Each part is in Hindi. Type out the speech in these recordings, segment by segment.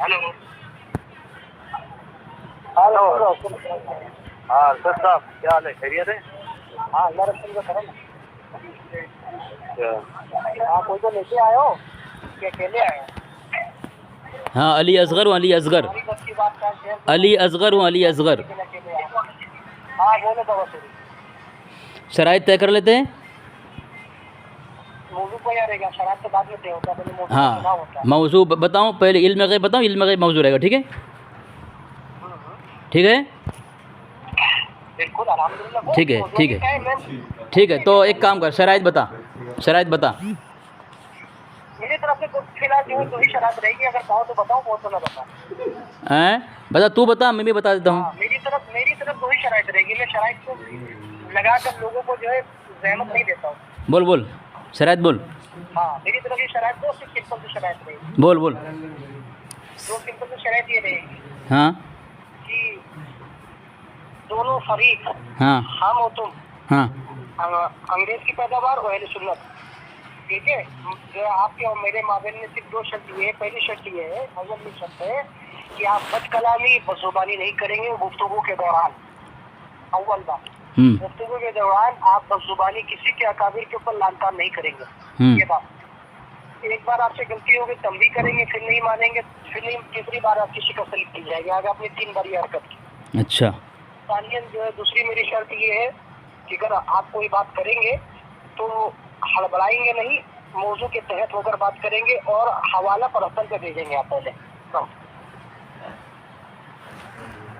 Hello hello. हाँ सर साहब, क्या हाल है? खैरियत है? हाँ अल्लाह रसूल का करम है। हाँ कोई तो लेके आए हो कि अकेले आए हो? हाँ अली असगर हूँ, अली असगर, हमारी बस की बात का शेयर अली असगर हूँ, अली असगर। हाँ बोलो बाबा सर। शराइत तय कर लेते हैं। मौजू को यार रहेगा, शराब तो बाद में तय होता है, पहले मौजू का चुनाव हाँ होता है। मौजू बताऊँ पहले, इल्म गैब बताऊँ, इल्म गैब मौजू रहेगा, ठीक है? ठीक है बिल्कुल अल्हम्दुलिल्लाह। ठीक है ठीक है है ठीक है। तो एक काम कर, शराइत बता, शराइत बता। मेरी तरफ से कुछ फिलहाल जो है तो ही शराब रहेगी, अगर कहो तो बताओ, बहुत तो ना बताओ। हैं बता, तू बता, मैं भी बता देता हूँ। हाँ मेरी तरफ दो ही शराइत रहेगी। मैं शराइत को लगाकर लोगों को जो है जहमत नहीं देता हूँ। बोल बोल, शराइत बोल, हाँ मेरी तरफ ये शराइत दो सिंपल सी शराइत रहेगी। बोल बोल। दो सिंपल सी शराइत ये रहेगी हाँ कि दोनों फरीक, हाँ हम और तुम, हाँ अंग्रेज की पैदावार और अहले सुन्नत, ठीक है? जो आपके और मेरे माबेन में सिर्फ दो शर्त ये है। पहली शर्त ये है, अव्वल में शर्त है कि आप बदकलामी बदजुबानी नहीं करेंगे गुफ्तगू के दौरान। अव्वल बात, गुफ्तगू के दौरान आप बदजुबानी किसी के अकाबिर के ऊपर लानतान नहीं करेंगे। ये बात, एक बार आपसे गलती होगी तब भी करेंगे, फिर नहीं मानेंगे, फिर नहीं, तीसरी बार आपकी शिकस्त सलीब की जाएगी। आगे आपने 3 बार ये हरकत की। अच्छा तालियन जो है दूसरी मेरी शर्त ये है कि अगर आप कोई बात करेंगे तो हड़बड़ाएंगे नहीं, मौजू के तहत होकर बात करेंगे और हवाला पर हसन पे भेजेंगे आप पहले।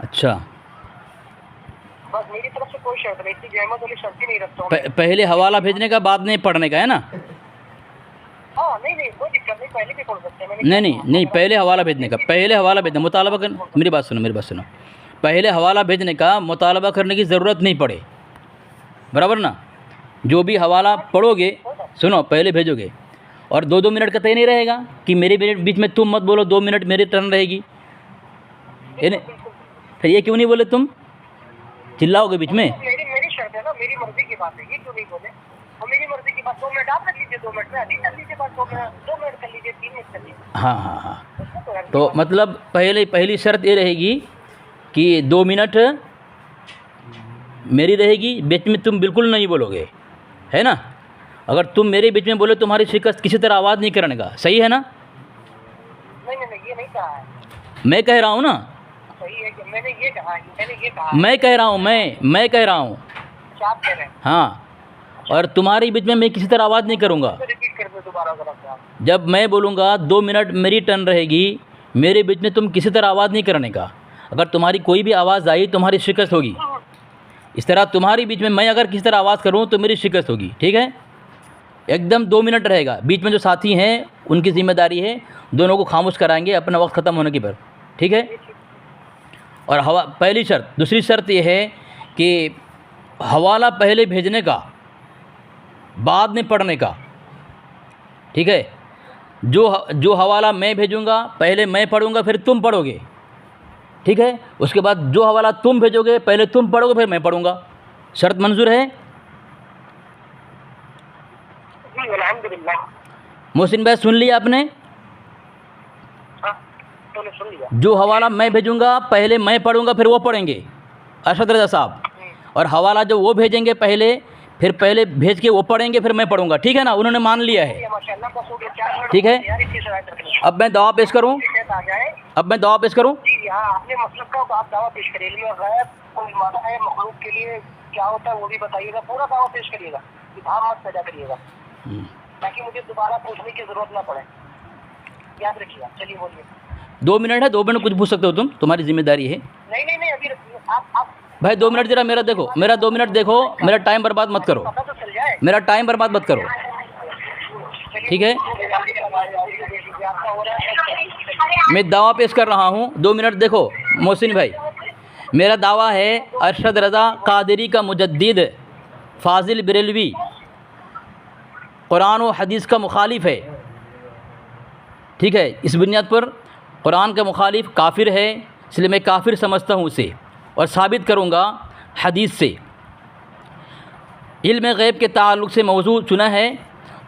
अच्छा, बस मेरी तरफ से कोई शर्त नहीं थी, जहमत वाली शर्त ही नहीं रखता हूँ। पहले हवाला भेजने का, बाद नहीं पढ़ने का, है ना? हाँ नहीं कोई दिक्कत नहीं, पहले भी पढ़ सकते हैं। नहीं पहले हवाला भेजने का, पहले हवाला भेजना, मुतालबा कर, मेरी बात सुनो, पहले हवाला भेजने का मुतालबा करने की ज़रूरत नहीं पड़े, बराबर ना? जो भी हवाला पढ़ोगे, सुनो, पहले भेजोगे और 2-2 मिनट का तय नहीं रहेगा कि मेरे बीच में तुम मत बोलो, 2 मिनट मेरी टर्न रहेगी। फिर ये क्यों नहीं बोले तुम? चिल्लाओगे बीच में? मेरी शर्त है ना, मेरी मर्जी की बात है, ये क्यों नहीं बोले? और मेरी मर्जी की बात 2 मिनट आप कर लीजिए, 2 मिनट में अभी कर लीजिए बात, 2 मिनट कर लीजिए, 3 मिनट कर लीजिए। हाँ। तो मतलब पहली शर्त ये रहेगी कि 2 मिनट मेरी रहेगी, बीच में तुम बिल्कुल नहीं बोलोगे, है ना? अगर तुम मेरे बीच में बोले, तुम्हारी शिकस्त किसी तरह आवाज़ नहीं करने का, सही है ना? नहीं ये नहीं कहा है। मैं कह रहा हूँ ना, सही है कि मैंने ये कहा, मैं कह रहा हूँ, मैं कह रहा हूँ। आप कह रहे हैं? हाँ, और तुम्हारे बीच में मैं किसी तरह आवाज़ नहीं करूँगा। रिपीट कर दो दोबारा जरा। जब मैं बोलूँगा 2 मिनट मेरी टर्न रहेगी, मेरे बीच में तुम किसी तरह आवाज़ नहीं करने का। अगर तुम्हारी कोई भी आवाज़ आई, तुम्हारी शिकस्त होगी। इस तरह तुम्हारी बीच में मैं अगर किसी तरह आवाज़ करूँ तो मेरी शिकस्त होगी, ठीक है? एकदम 2 मिनट रहेगा। बीच में जो साथी हैं उनकी ज़िम्मेदारी है, दोनों को खामोश कराएंगे अपना वक्त ख़त्म होने की पर, ठीक है? और पहली शर्त। दूसरी शर्त यह है कि हवाला पहले भेजने का, बाद में पढ़ने का, ठीक है? जो हवाला मैं भेजूँगा पहले मैं पढ़ूँगा, फिर तुम पढ़ोगे, ठीक है? उसके बाद जो हवाला तुम भेजोगे पहले तुम पढ़ोगे, फिर मैं पढ़ूँगा। शर्त मंजूर है? अल्हम्दुलिल्लाह। मोहसिन भाई सुन लिया आपने? तो सुन लिया। जो हवाला मैं भेजूँगा पहले मैं पढ़ूँगा, फिर वो पढ़ेंगे, अरशद रज़ा साहब। और हवाला जो वो भेजेंगे पहले, फिर पहले भेज के वो पढ़ेंगे, फिर मैं पढ़ूँगा, ठीक है ना? उन्होंने मान लिया है, ठीक है? अब मैं दावा पेश करूँ? जी हाँ, आपने मतलब का आप दावा पेश करिए। गैब कोई माना है मखलूक के लिए क्या होता है वो भी बताइएगा, पूरा दावा पेश करिएगा, इबाहम मत पैदा करिएगा, ताकि मुझे दोबारा पूछने की जरूरत ना पड़े। याद रखिएगा। चलिए बोलिए। 2 मिनट है, 2 मिनट कुछ पूछ सकते हो तुम, तुम्हारी जिम्मेदारी है। नहीं अभी आप भाई 2 मिनट जरा मेरा देखो, मेरा 2 मिनट देखो, मेरा टाइम बर्बाद मत करो, पता तो चल जाए। मेरा टाइम बर्बाद मत करो, ठीक है? मैं दावा पेश कर रहा हूँ, 2 मिनट देखो मोहसिन भाई। मेरा दावा है अरशद रज़ा कादरी का मुजद्दिद, फाजिल बरेलवी, कुरान और हदीस का मुखालिफ है, ठीक है? इस बुनियाद पर कुरान का मुखालिफ काफिर है, इसलिए मैं काफिर समझता हूँ उसे, और साबित करूँगा हदीस से। इल्म गैब के ताल्लुक़ से मौजू चुना है,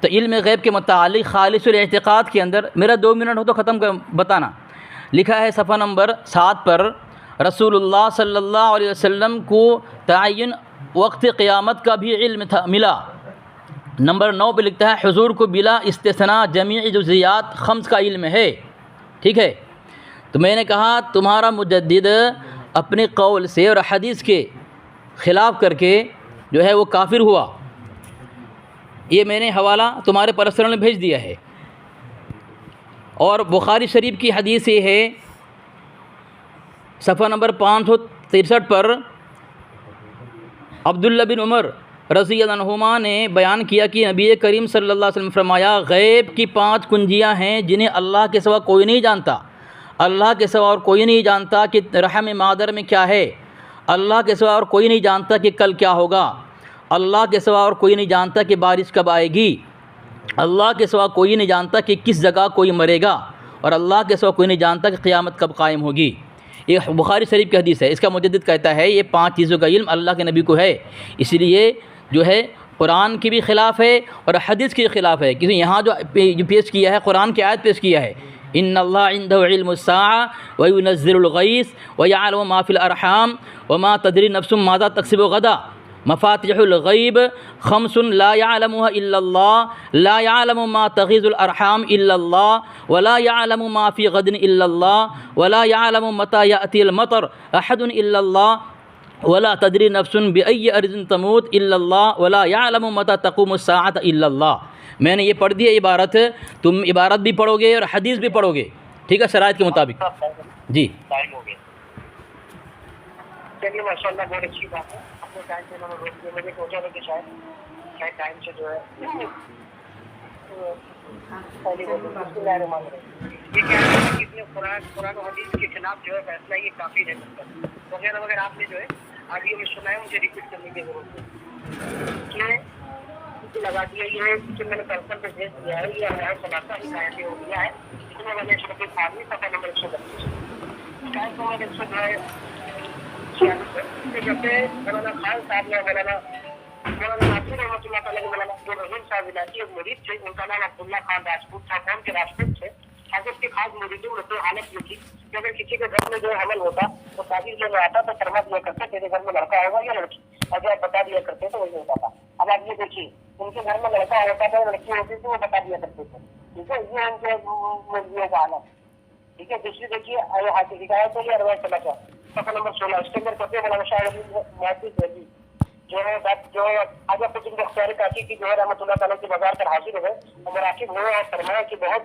तो इल्म गैब के मुतालिक खालिसुल एतिक़ाद के अंदर मेरा 2 मिनट हो तो ख़त्म कर बताना। लिखा है सफ़ा नंबर 7 पर, रसूलुल्लाह सल्लल्लाहु अलैहि वसल्लम को तयन वक्त क़यामत का भी इल्म था मिला। नंबर 9 पे लिखता है हुज़ूर को बिला इस्तिस्ना जमीई जुज़ियात खम्स का इल्म है। ठीक है, तो मैंने कहा तुम्हारा मुजद्दिद अपने कौल से और हदीस के ख़िलाफ़ करके जो है वो काफिर हुआ। ये मैंने हवाला तुम्हारे परसनल में भेज दिया है। और बुखारी शरीफ की हदीस ये है, सफ़ा नंबर 563 पर अब्दुल्ला बिन उमर रज़ी अल्लाह अन्हुमा ने बयान किया कि नबी करीम सल्लल्लाहु अलैहि वसल्लम फरमाया, गैब की 5 कुंजियाँ हैं जिन्हें अल्लाह के सिवा कोई नहीं जानता। अल्लाह के सिवा और कोई नहीं जानता कि रहम मादर में क्या है। अल्लाह के सिवा और कोई नहीं जानता कि कल क्या होगा। अल्लाह के सिवा और कोई नहीं जानता कि बारिश कब आएगी। अल्लाह के सिवा कोई नहीं जानता कि किस जगह कोई मरेगा। और अल्लाह के सिवा कोई नहीं जानता कि क़यामत कब कायम होगी। ये बुखारी शरीफ की हदीस है। इसका मुजद्दिद कहता है ये 5 चीज़ों का इल्म अल्लाह के नबी को है, इसलिए जो है कुरान की भी ख़िलाफ़ है और हदीस के ख़िलाफ़ है। क्योंकि यहाँ जो पेश किया है, कुरान की आयत पेश किया है, इन्नल्लाह इंदहु इल्मुस्साअ व युनज़्ज़िलुल गैस व यअलमु मा फ़िल अरहाम व मा तदरी नफ्सुम माज़ा तक्सिबु गदा मफ़ातिहुल गैब खम्सुन ला यअलमुहा इल्लल्लाह ला यअलमु मा तग़ीज़ुल अरहाम इल्लल्लाह व ला यअलमु मा फ़ी गदिन इल्लल्लाह व ला यअलमु मता यातिल मतर अहदुन इल्लल्लाह व ला तदरी नफ्सुन बिअय्यि अर्ज़िन तमूत इल्लल्लाह व ला यअलमु मता तक़ूमुस साअत इल्लल्लाह। मैंने ये पढ़ दी है इबारत, तुम इबारत भी पढ़ोगे और हदीस भी पढ़ोगे, ठीक है, शराइत के मुताबिक। जी टाइम हो गया। चलिए माशाल्लाह, बहुत अच्छी बात है। अपने टाइम पे उन्होंने रोक दिया। मैंने सोचा था कि शायद टाइम से जो है पहले ये क्या है कि इसने कुरान और हदीस के खिलाफ जो है फैसला ये काफ़ी है वगैरह वगैरह आपने जो है आगे में सुना है, मुझे रिपीट करने की जरूरत है। लगा दिया ये है कि मैंने पर्सन पे भेज दिया है, ये हमारा सलासा ही कायम हो गया है। इसमें मैंने छोटे फार्मी सफा नंबर 132 टाइम को मैंने जो है जैसे मौलाना खान साहब ने मौलाना नासिर रहमतुल्लाह तआला के मौलाना अब्दुल रहीम साहब इलाकी एक मुरीद थे, उनका नाम अब्दुल्ला खान राजपूत था। कौन के राजपूत थे? हजरत के खास मुरीदों में तो हालत में थी कि अगर किसी के घर में जो हमल होता तो ताबीज़ जब आता तो फरमा दिया करते तेरे घर में लड़का होगा या लड़की, अगर आप बता दिया करते तो वही होता था। अब आप ये देखिए, उनके घर में लड़का होता था, लड़की होती थी, वो बता दिया करते थे। ठीक है, ये उनके मुर्गियों का हालत। ठीक है, दूसरी देखिए हिदायत है अरवा समाचार सफा नंबर 16 इसके अंदर कहते हैं मौलाना शाह अली जो है जो आजा कुछ अख्तियार काशी की जो है रहमतुल्लाह तआला की बाजार पर हाजिर हुए और मराकिब हुए और फरमाया कि बहुत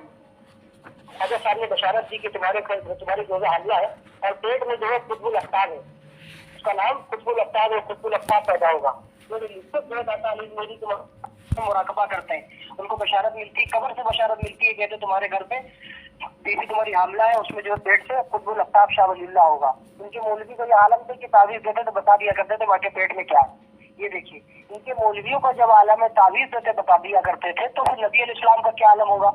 आजा साहब ने बशारत दी कि तुम्हारी जो है हालिया है और पेट में जो है खुशबुल अफ्ताब है, उसका नाम खुशबुल अफ्ताब है, खुशबुल अफ्ताब पैदा होगा। जो है दाता अली मेरी मुराकबा करते हैं, उनको बशारत मिलती है, कब्र से बशारत मिलती है, कहते तुम्हारे घर पे बेबी तुम्हारी हामला है, उसमें जो पेट से खुशबुल अफ्ताब शाह वलील्लाह होगा। उनके मौलवी को ये आलम थे कि तावीज़ देते तो बता दिया करते थे बाकी पेट में क्या है। ये देखिए, इनके मौलवियों का जब आलम में तावीज़ देते बता दिया करते थे तो फिर नबी अलैहिस्सलाम का क्या आलम होगा।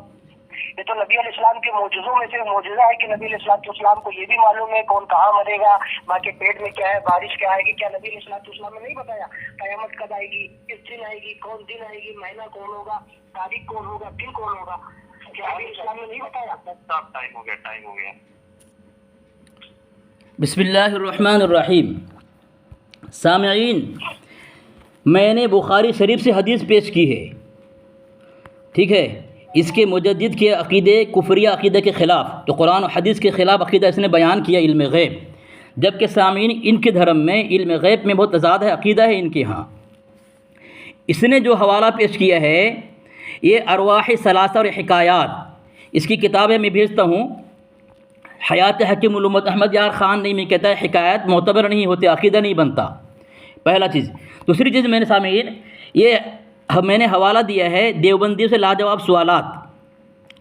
ये तो नबी अलैहिस्सलाम के मौजूज़ों में से मौजूज़ा है कि नबी अलैहिस्सलाम को ये भी मालूम है कौन कहाँ मरेगा, माँ के पेट में क्या है, बारिश क्या आएगी। क्या नबी अलैहिस्सलाम ने नहीं बताया क़यामत कब आएगी, किस दिन आएगी, कौन दिन आएगी, महीना कौन होगा, तारीख कौन होगा, दिन कौन होगा? क्या नबी अलैहिस्सलाम ने नहीं बताया? टाइम हो गया। बिस्मिल्लाहिर्रहमानिर्रहीम। सामिईन, मैंने बुखारी शरीफ से हदीस पेश की है, ठीक है। इसके मुजद्दिद के अक़ीदे कुफरिया अक़ीदे के ख़िलाफ़, तो कुरान और हदीस के ख़िलाफ़ अक़ीदा इसने बयान किया इल्म ग़ैब, जबकि सामीन इनके धर्म में इल्म ग़ैब में बहुत ज़्यादा है, अक़ीदा है इनके यहाँ। इसने जो हवाला पेश किया है ये अरवाह सलासा और हिकायात, इसकी किताबें मैं भेजता हूँ। हयात हकीम उलूमत अहमद यार ख़ान नहीं, मैं कहता है हिकायत मोतबर नहीं होते, अक़ीदा नहीं बनता, पहला चीज़। दूसरी चीज़ मैंने सामीन ये मैंने हवाला दिया है देवबंदियों से लाजवाब सवालात,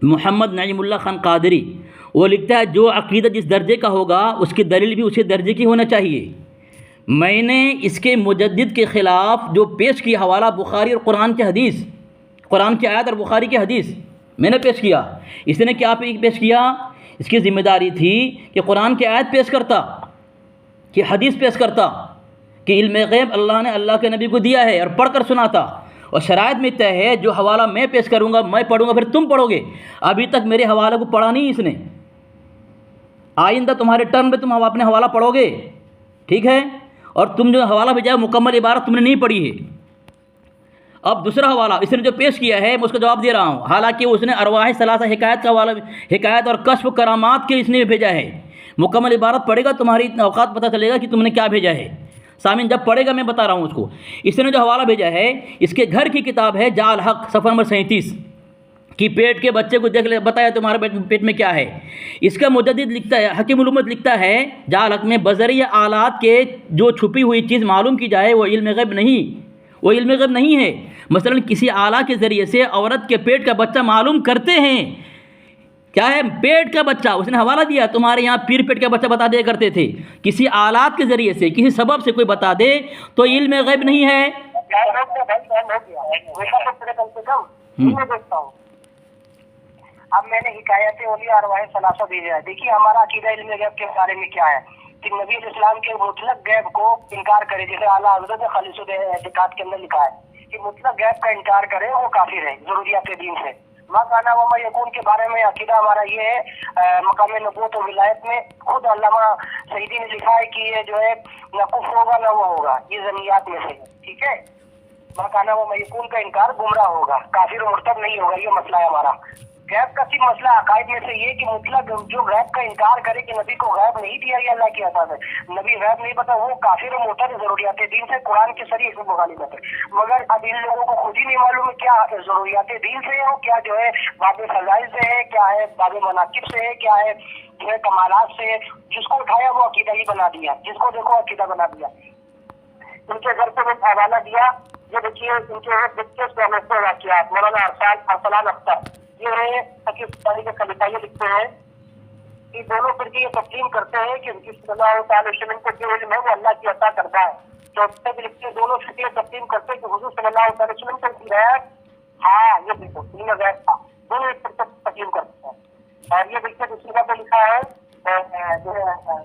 मोहम्मद नईमुल्लाह खान कादरी, वो लिखता है जो अक़ीदा जिस दर्जे का होगा उसकी दलील भी उसी दर्जे की होना चाहिए। मैंने इसके मुजद्दिद के ख़िलाफ़ जो पेश किया हवाला बुखारी और कुरान के हदीस, कुरान की आयत और बुखारी के हदीस मैंने पेश किया। इसने क्या पेश किया? इसकी ज़िम्मेदारी थी कि कुरान की आयत पेश करता, कि हदीस पेश करता, कि इल्म ग़ैब अल्लाह ने अल्लाह के नबी को दिया है और पढ़ कर सुनाता। और शराइत में तय है जो हवाला मैं पेश करूँगा, मैं पढ़ूँगा, फिर तुम पढ़ोगे। अभी तक मेरे हवाले को पढ़ा नहीं इसने, आइंदा तुम्हारे टर्न पे तुम अपने हवाला पढ़ोगे, ठीक है। और तुम जो हवाला भेजा है मुकम्मल इबारत तुमने नहीं पढ़ी है। अब दूसरा हवाला इसने जो पेश किया है मैं उसका जवाब दे रहा हूँ। हालांकि उसने अरवाह सलासा हिकायत का हवाला, हिकायत और कश्फ करामात के इसने भेजा है। मुकम्मल इबारत पढ़ेगा तुम्हारी औकात पता चलेगा कि तुमने क्या भेजा है। सामिन जब पढ़ेगा मैं बता रहा हूँ उसको। इसने जो हवाला भेजा है इसके घर की किताब है जाल हक, सफ़र नंबर 37 कि पेट के बच्चे को देख ले, बताया तुम्हारे पेट में क्या है। इसका मुजद्दिद लिखता है, हकीम उल उम्मत लिखता है जाल हक में, बज़रिया आलात के जो छुपी हुई चीज़ मालूम की जाए वो इल्म गैब नहीं, वो इल्म गैब नहीं है। मसलन किसी आला के ज़रिए से औरत के पेट का बच्चा मालूम करते हैं, क्या है पेट का बच्चा। उसने हवाला दिया तुम्हारे यहाँ पीर पेट का बच्चा बता दिया करते थे। किसी आलात के ज़रिए से किसी सबब से कोई बता दे तो इल्म गैब नहीं है। अब मैंने हिकायत औलिया अरवाह सलासा भेजा है। देखिए हमारा अकीदा इल्म गैब के बारे में क्या है कि नबी इस्लाम के मुतलक गैब को इनकार करे, जैसे आला हज़रत खालिसुल एतिकाद के अंदर लिखा है कि मुतलक गैब का इनकार करे वो काफिर है ज़रूरियात दीन से। माकाना व यकून के बारे में अकीदा हमारा ये है, मकाम नबूवत और विलायत में खुद अल्लामा सईदी ने लिखा है कि ये जो है न कुफ्र होगा न वो होगा, ये ज़मीयात में से है, ठीक है। माकाना व यकून का इनकार गुमराह होगा, काफिर और मुर्तद नहीं होगा, ये मसला है हमारा। गैब का सिर्फ मसला अकायद में से ये कि मुतलक जो गैब का इनकार करे कि नबी को गैब नहीं दिया ये अल्लाह की अता है, नबी गैब नहीं पता, वो काफिर और मुर्तद ज़रूरियात दीन से कुरान के सरी इसमें मुखालिफत है। मगर अब इन लोगों को खुद ही नहीं मालूम है क्या ज़रूरियात दीन से है, क्या जो है बाब फजाइल से है, क्या है बाब मनाकिब से है, क्या है जो है कमालात से है। जिसको उठाया वो अकीदा ही बना दिया, जिसको देखो अकीदा बना दिया। उनके घर पे मैंने हवाला दिया, ये देखिए उनके बच्चे वाक़ियात मौलाना अरसलान अख्तर ये पाकिस्तानी के खलीफा ये लिखते हैं कि दोनों फिरके ये तस्लीम करते हैं कि सल्लल्लाहु अलैहि वसल्लम को जो इल्म है वो अल्लाह की अता करता है। चौथे भी लिखते हैं दोनों फिरके तस्लीम करते हैं कि हुजूर सल्लल्लाहु अलैहि वसल्लम को गैब, हाँ ये देखो इल्म गैब था, दोनों एक तस्लीम करते हैं। और ये देखिए दूसरी बात लिखा है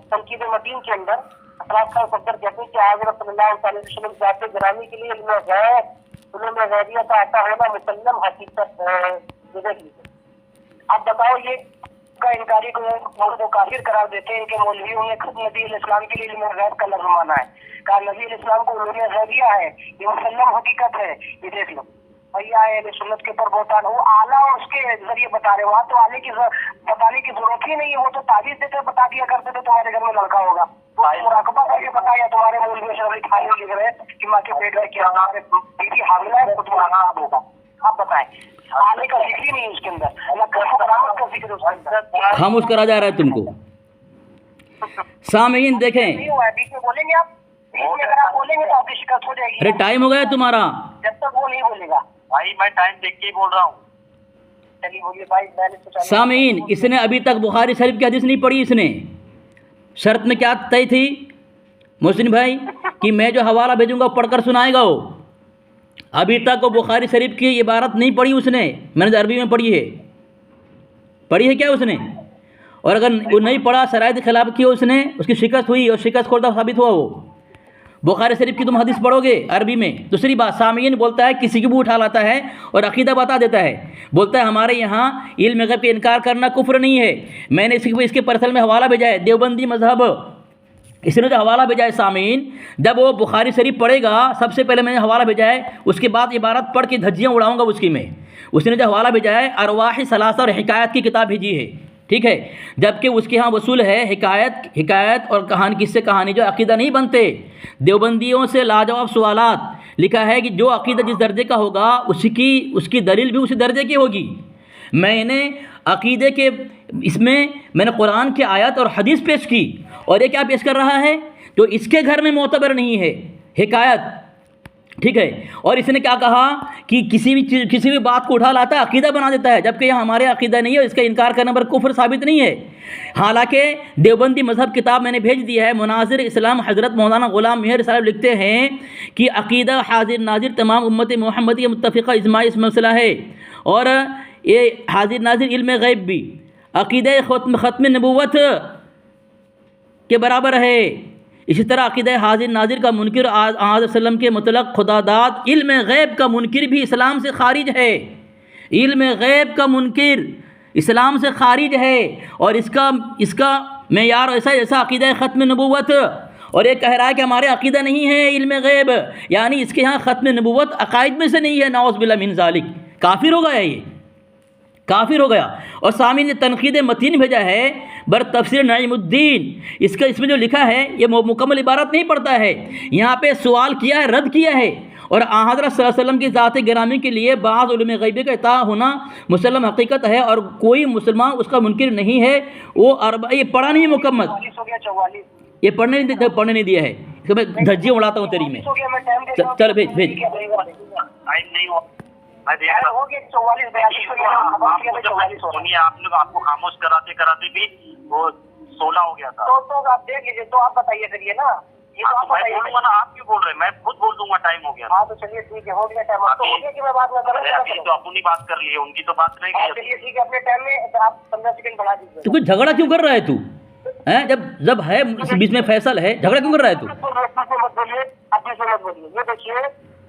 तनकीद मदीन के अंदर अफराद खान सफदर कहते हैं कि हज़रत सल्लल्लाहु अलैहि वसल्लम ज़ात गिरामी के लिए इल्म गैब, इल्म गैबियत का अता होना मुसल्लम हकीकत है। अब बताओ ये का इनकारी को काफिर करार देते हैं। इनके मौलवियों ने खुद नबी इस्लाम के लिए इल्म गैब का लफ्ज़ माना है, कहा नबी इस्लाम को उलूम गैबिया है, ये मुसल्लम हकीकत है। ये देख लो भैया अहले सुन्नत के ऊपर बहुत वो आला और उसके जरिए बता रहे, वहाँ तो आले की बताने की जरूरत ही नहीं है, वो तो ताबीज देते बता दिया करते थे तुम्हारे घर में लड़का होगा, मुराकबा करके बताया। तुम्हारे मौलवी शरई खाली लिख रहे कि माँ के पेट में क्या बीवी हामिला है, खुद मुराकब होगा। आप बताएं आने का जिक्र ही नहीं उसके अंदर, करामत का जिक्र उसके अंदर, खामोश करा जा रहा है तुमको। सामीन देखें, बीच में बोलेंगे आप, बीच में अगर आप बोलेंगे तो आपकी शिकस्त हो जाएगी। अरे टाइम हो गया तुम्हारा, जब तक वो नहीं बोलेगा। भाई मैं टाइम देख के ही बोल रहा हूँ। चलिए बोलिए भाई। मैंने सामीन इसने अभी तक बुखारी शरीफ की हदीस नहीं पढ़ी। इसने शर्त में क्या तय थी मोहसिन भाई कि मैं जो हवाला भेजूंगा पढ़कर सुनाएगा वो। अभी तक वो बुखारी शरीफ की इबारत नहीं पढ़ी उसने, मैंने अरबी में पढ़ी है क्या उसने? और अगर वो नहीं पढ़ा, शराइत के खिलाफ की उसने, उसकी शिकस्त हुई और शिकस्त खुर्दा साबित हुआ वो। बुखारी शरीफ की तुम हदीस पढ़ोगे अरबी में। दूसरी बात, सामीन बोलता है किसी की भी उठा लाता है और अकीदा बता देता है, बोलता है हमारे यहाँ इल्म गैब पे इनकार करना कुफ्र नहीं है। मैंने इसके पर्सल में हवाला भेजा है, देवबंदी मजहब। इसने जो हवाला भेजा है सामीन, जब वो बुखारी शरीफ पढ़ेगा, सबसे पहले मैंने हवाला भेजा है, उसके बाद इबारत पढ़ के धज्जियाँ उड़ाऊँगा उसकी में। उसने जो हवाला भेजा है अरवाह सलासा और हिकायत की किताब भेजी है, ठीक है। जबकि उसके यहाँ वसूल है हिकायत और कहानी, किससे कहानी जो अकीदा नहीं बनते। देवबंदियों से लाजवाब सवालात लिखा है कि जो अकीदा जिस दर्जे का होगा उसकी दलील भी उसी दर्जे की होगी। मैंने अकीदे के इसमें मैंने कुरान के आयत और हदीस पेश की, और ये क्या पेश कर रहा है जो इसके घर में मोतबर नहीं है, हिकायत, ठीक है। और इसने क्या कहा कि किसी भी बात को उठा लाता है, अकीदा बना देता है, जबकि यह हमारे अकीदा नहीं है, इसका इनकार करने पर कुफ्र साबित नहीं है। हालांकि देवबंदी मजहब किताब मैंने भेज दिया है। मुनाजिर इस्लाम हज़रत मौलाना ग़ुलाम मेहर साहब लिखते हैं कि अकीदा हाजिर नाजिर तमाम उम्मत मोहम्मदी मुत्तफ़िक़ा इजमा इस मसला है, और ये हाजिर नाजिर इल्म गैब भी अकीदा ख़त्म नबूवत के बराबर है। इसी तरह अक़ीदा हाजिर नाजिर का मुनकिर आज़म के मुतलक खुदादात इल्म गैब का मुनकिर भी इस्लाम से खारिज है। इल्म गैब का मुनकिर इस्लाम से खारिज है, और इसका मैं यार ऐसा ऐसा अक़ीदा ख़त्म नबूवत, और ये कह रहा है कि हमारे अक़ीदा नहीं है इल्म ग़ैब, यानी इसके यहाँ ख़त्म नबूवत अक़ाइद में से नहीं है। नाउज़ बिल्लाह मिन ज़ालिक, काफिर हो गया, ये काफिर हो गया। और सामी ने तनक़ीद मतीन भेजा है बर तफसीर नईमुद्दीन, इसका इसमें जो लिखा है ये मुकम्मल इबारत नहीं पढ़ता है, यहाँ पे सवाल किया है, रद्द किया है। और हज़रत सल्लल्लाहु अलैहि वसल्लम की ज़ात गिरामी के लिए बाज़ उलूम ग़ैबी का इत्ता होना मुसल्लम हकीकत है, और कोई मुसलमान उसका मुनकिर नहीं है। वो ये पढ़ा नहीं मुकम्मल, 44 ये पढ़ने नहीं दिया है, इसको मैं धज्जियाँ उड़ाता हूँ तेरी में। चल भेज भेज। हो गया 44 42 सुनिए, आप लोग आपको खामोश कराते कराते भी वो 16 हो गया था। तो आप देख लीजिए, तो आप बताइए फिर ये ना, ये तो आप मैं बताइए बोलूंगा ना, आप क्यों बोल रहे हैं? मैं खुद बोल दूंगा टाइम हो गया। हाँ तो चलिए ठीक है, हो गया टाइम। आप तो हो गया कि मैं बात ना अरे अभी तो करूँ? अपनी बात कर ली है, उनकी तो बात नहीं की। चलिए ठीक है, अपने टाइम में आप 15 सेकंड बढ़ा दीजिए। तो कुछ झगड़ा क्यों कर रहा है तू हैं? जब है इस बीच में फैसल है, झगड़ा क्यों कर रहा है तू? मत बोलिए, अपने से मत बोलिए। ये देखिए,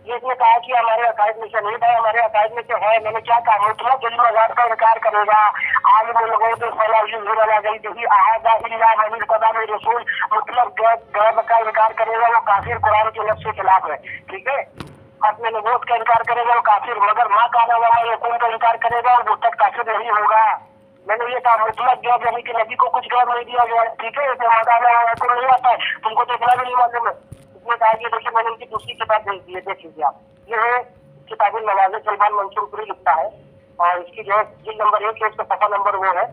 ये इसने कहा कि हमारे अकायद में से नहीं भाई, हमारे अकायद में से है। मैंने क्या कहा? मतलब जल्द मज़ार का इनकार करेगा, आलिम लोगों को फला युज़िर गई देखिए अहादा इल्ला वही कदम रसूल, मतलब गैब का इनकार करेगा, वो काफिर कुरान के लफ्ज़ के खिलाफ है। ठीक है, अपने नबूवत का इनकार करेगा वो काफिर, मगर माँ काना वाला यकून का इनकार करेगा वो तक काफिर नहीं होगा। मैंने ये कहा मुतलक गैब यानी कि नबी को कुछ गैब नहीं दिया गया। ठीक है, इसे माँ काना वाला यकून नहीं आता है, तुमको तो इतना भी नहीं मालूम है। इसमें कहा कि देखिए मैंने उनकी दूसरी किताब भेज दी है, देख लीजिए आप। ये है किताबुल नवाज़िर, सलमान मंसूरपुरी लिखता है, और इसकी जो है जिल्द नंबर 1 है, इसका सफ़ा नंबर वो है,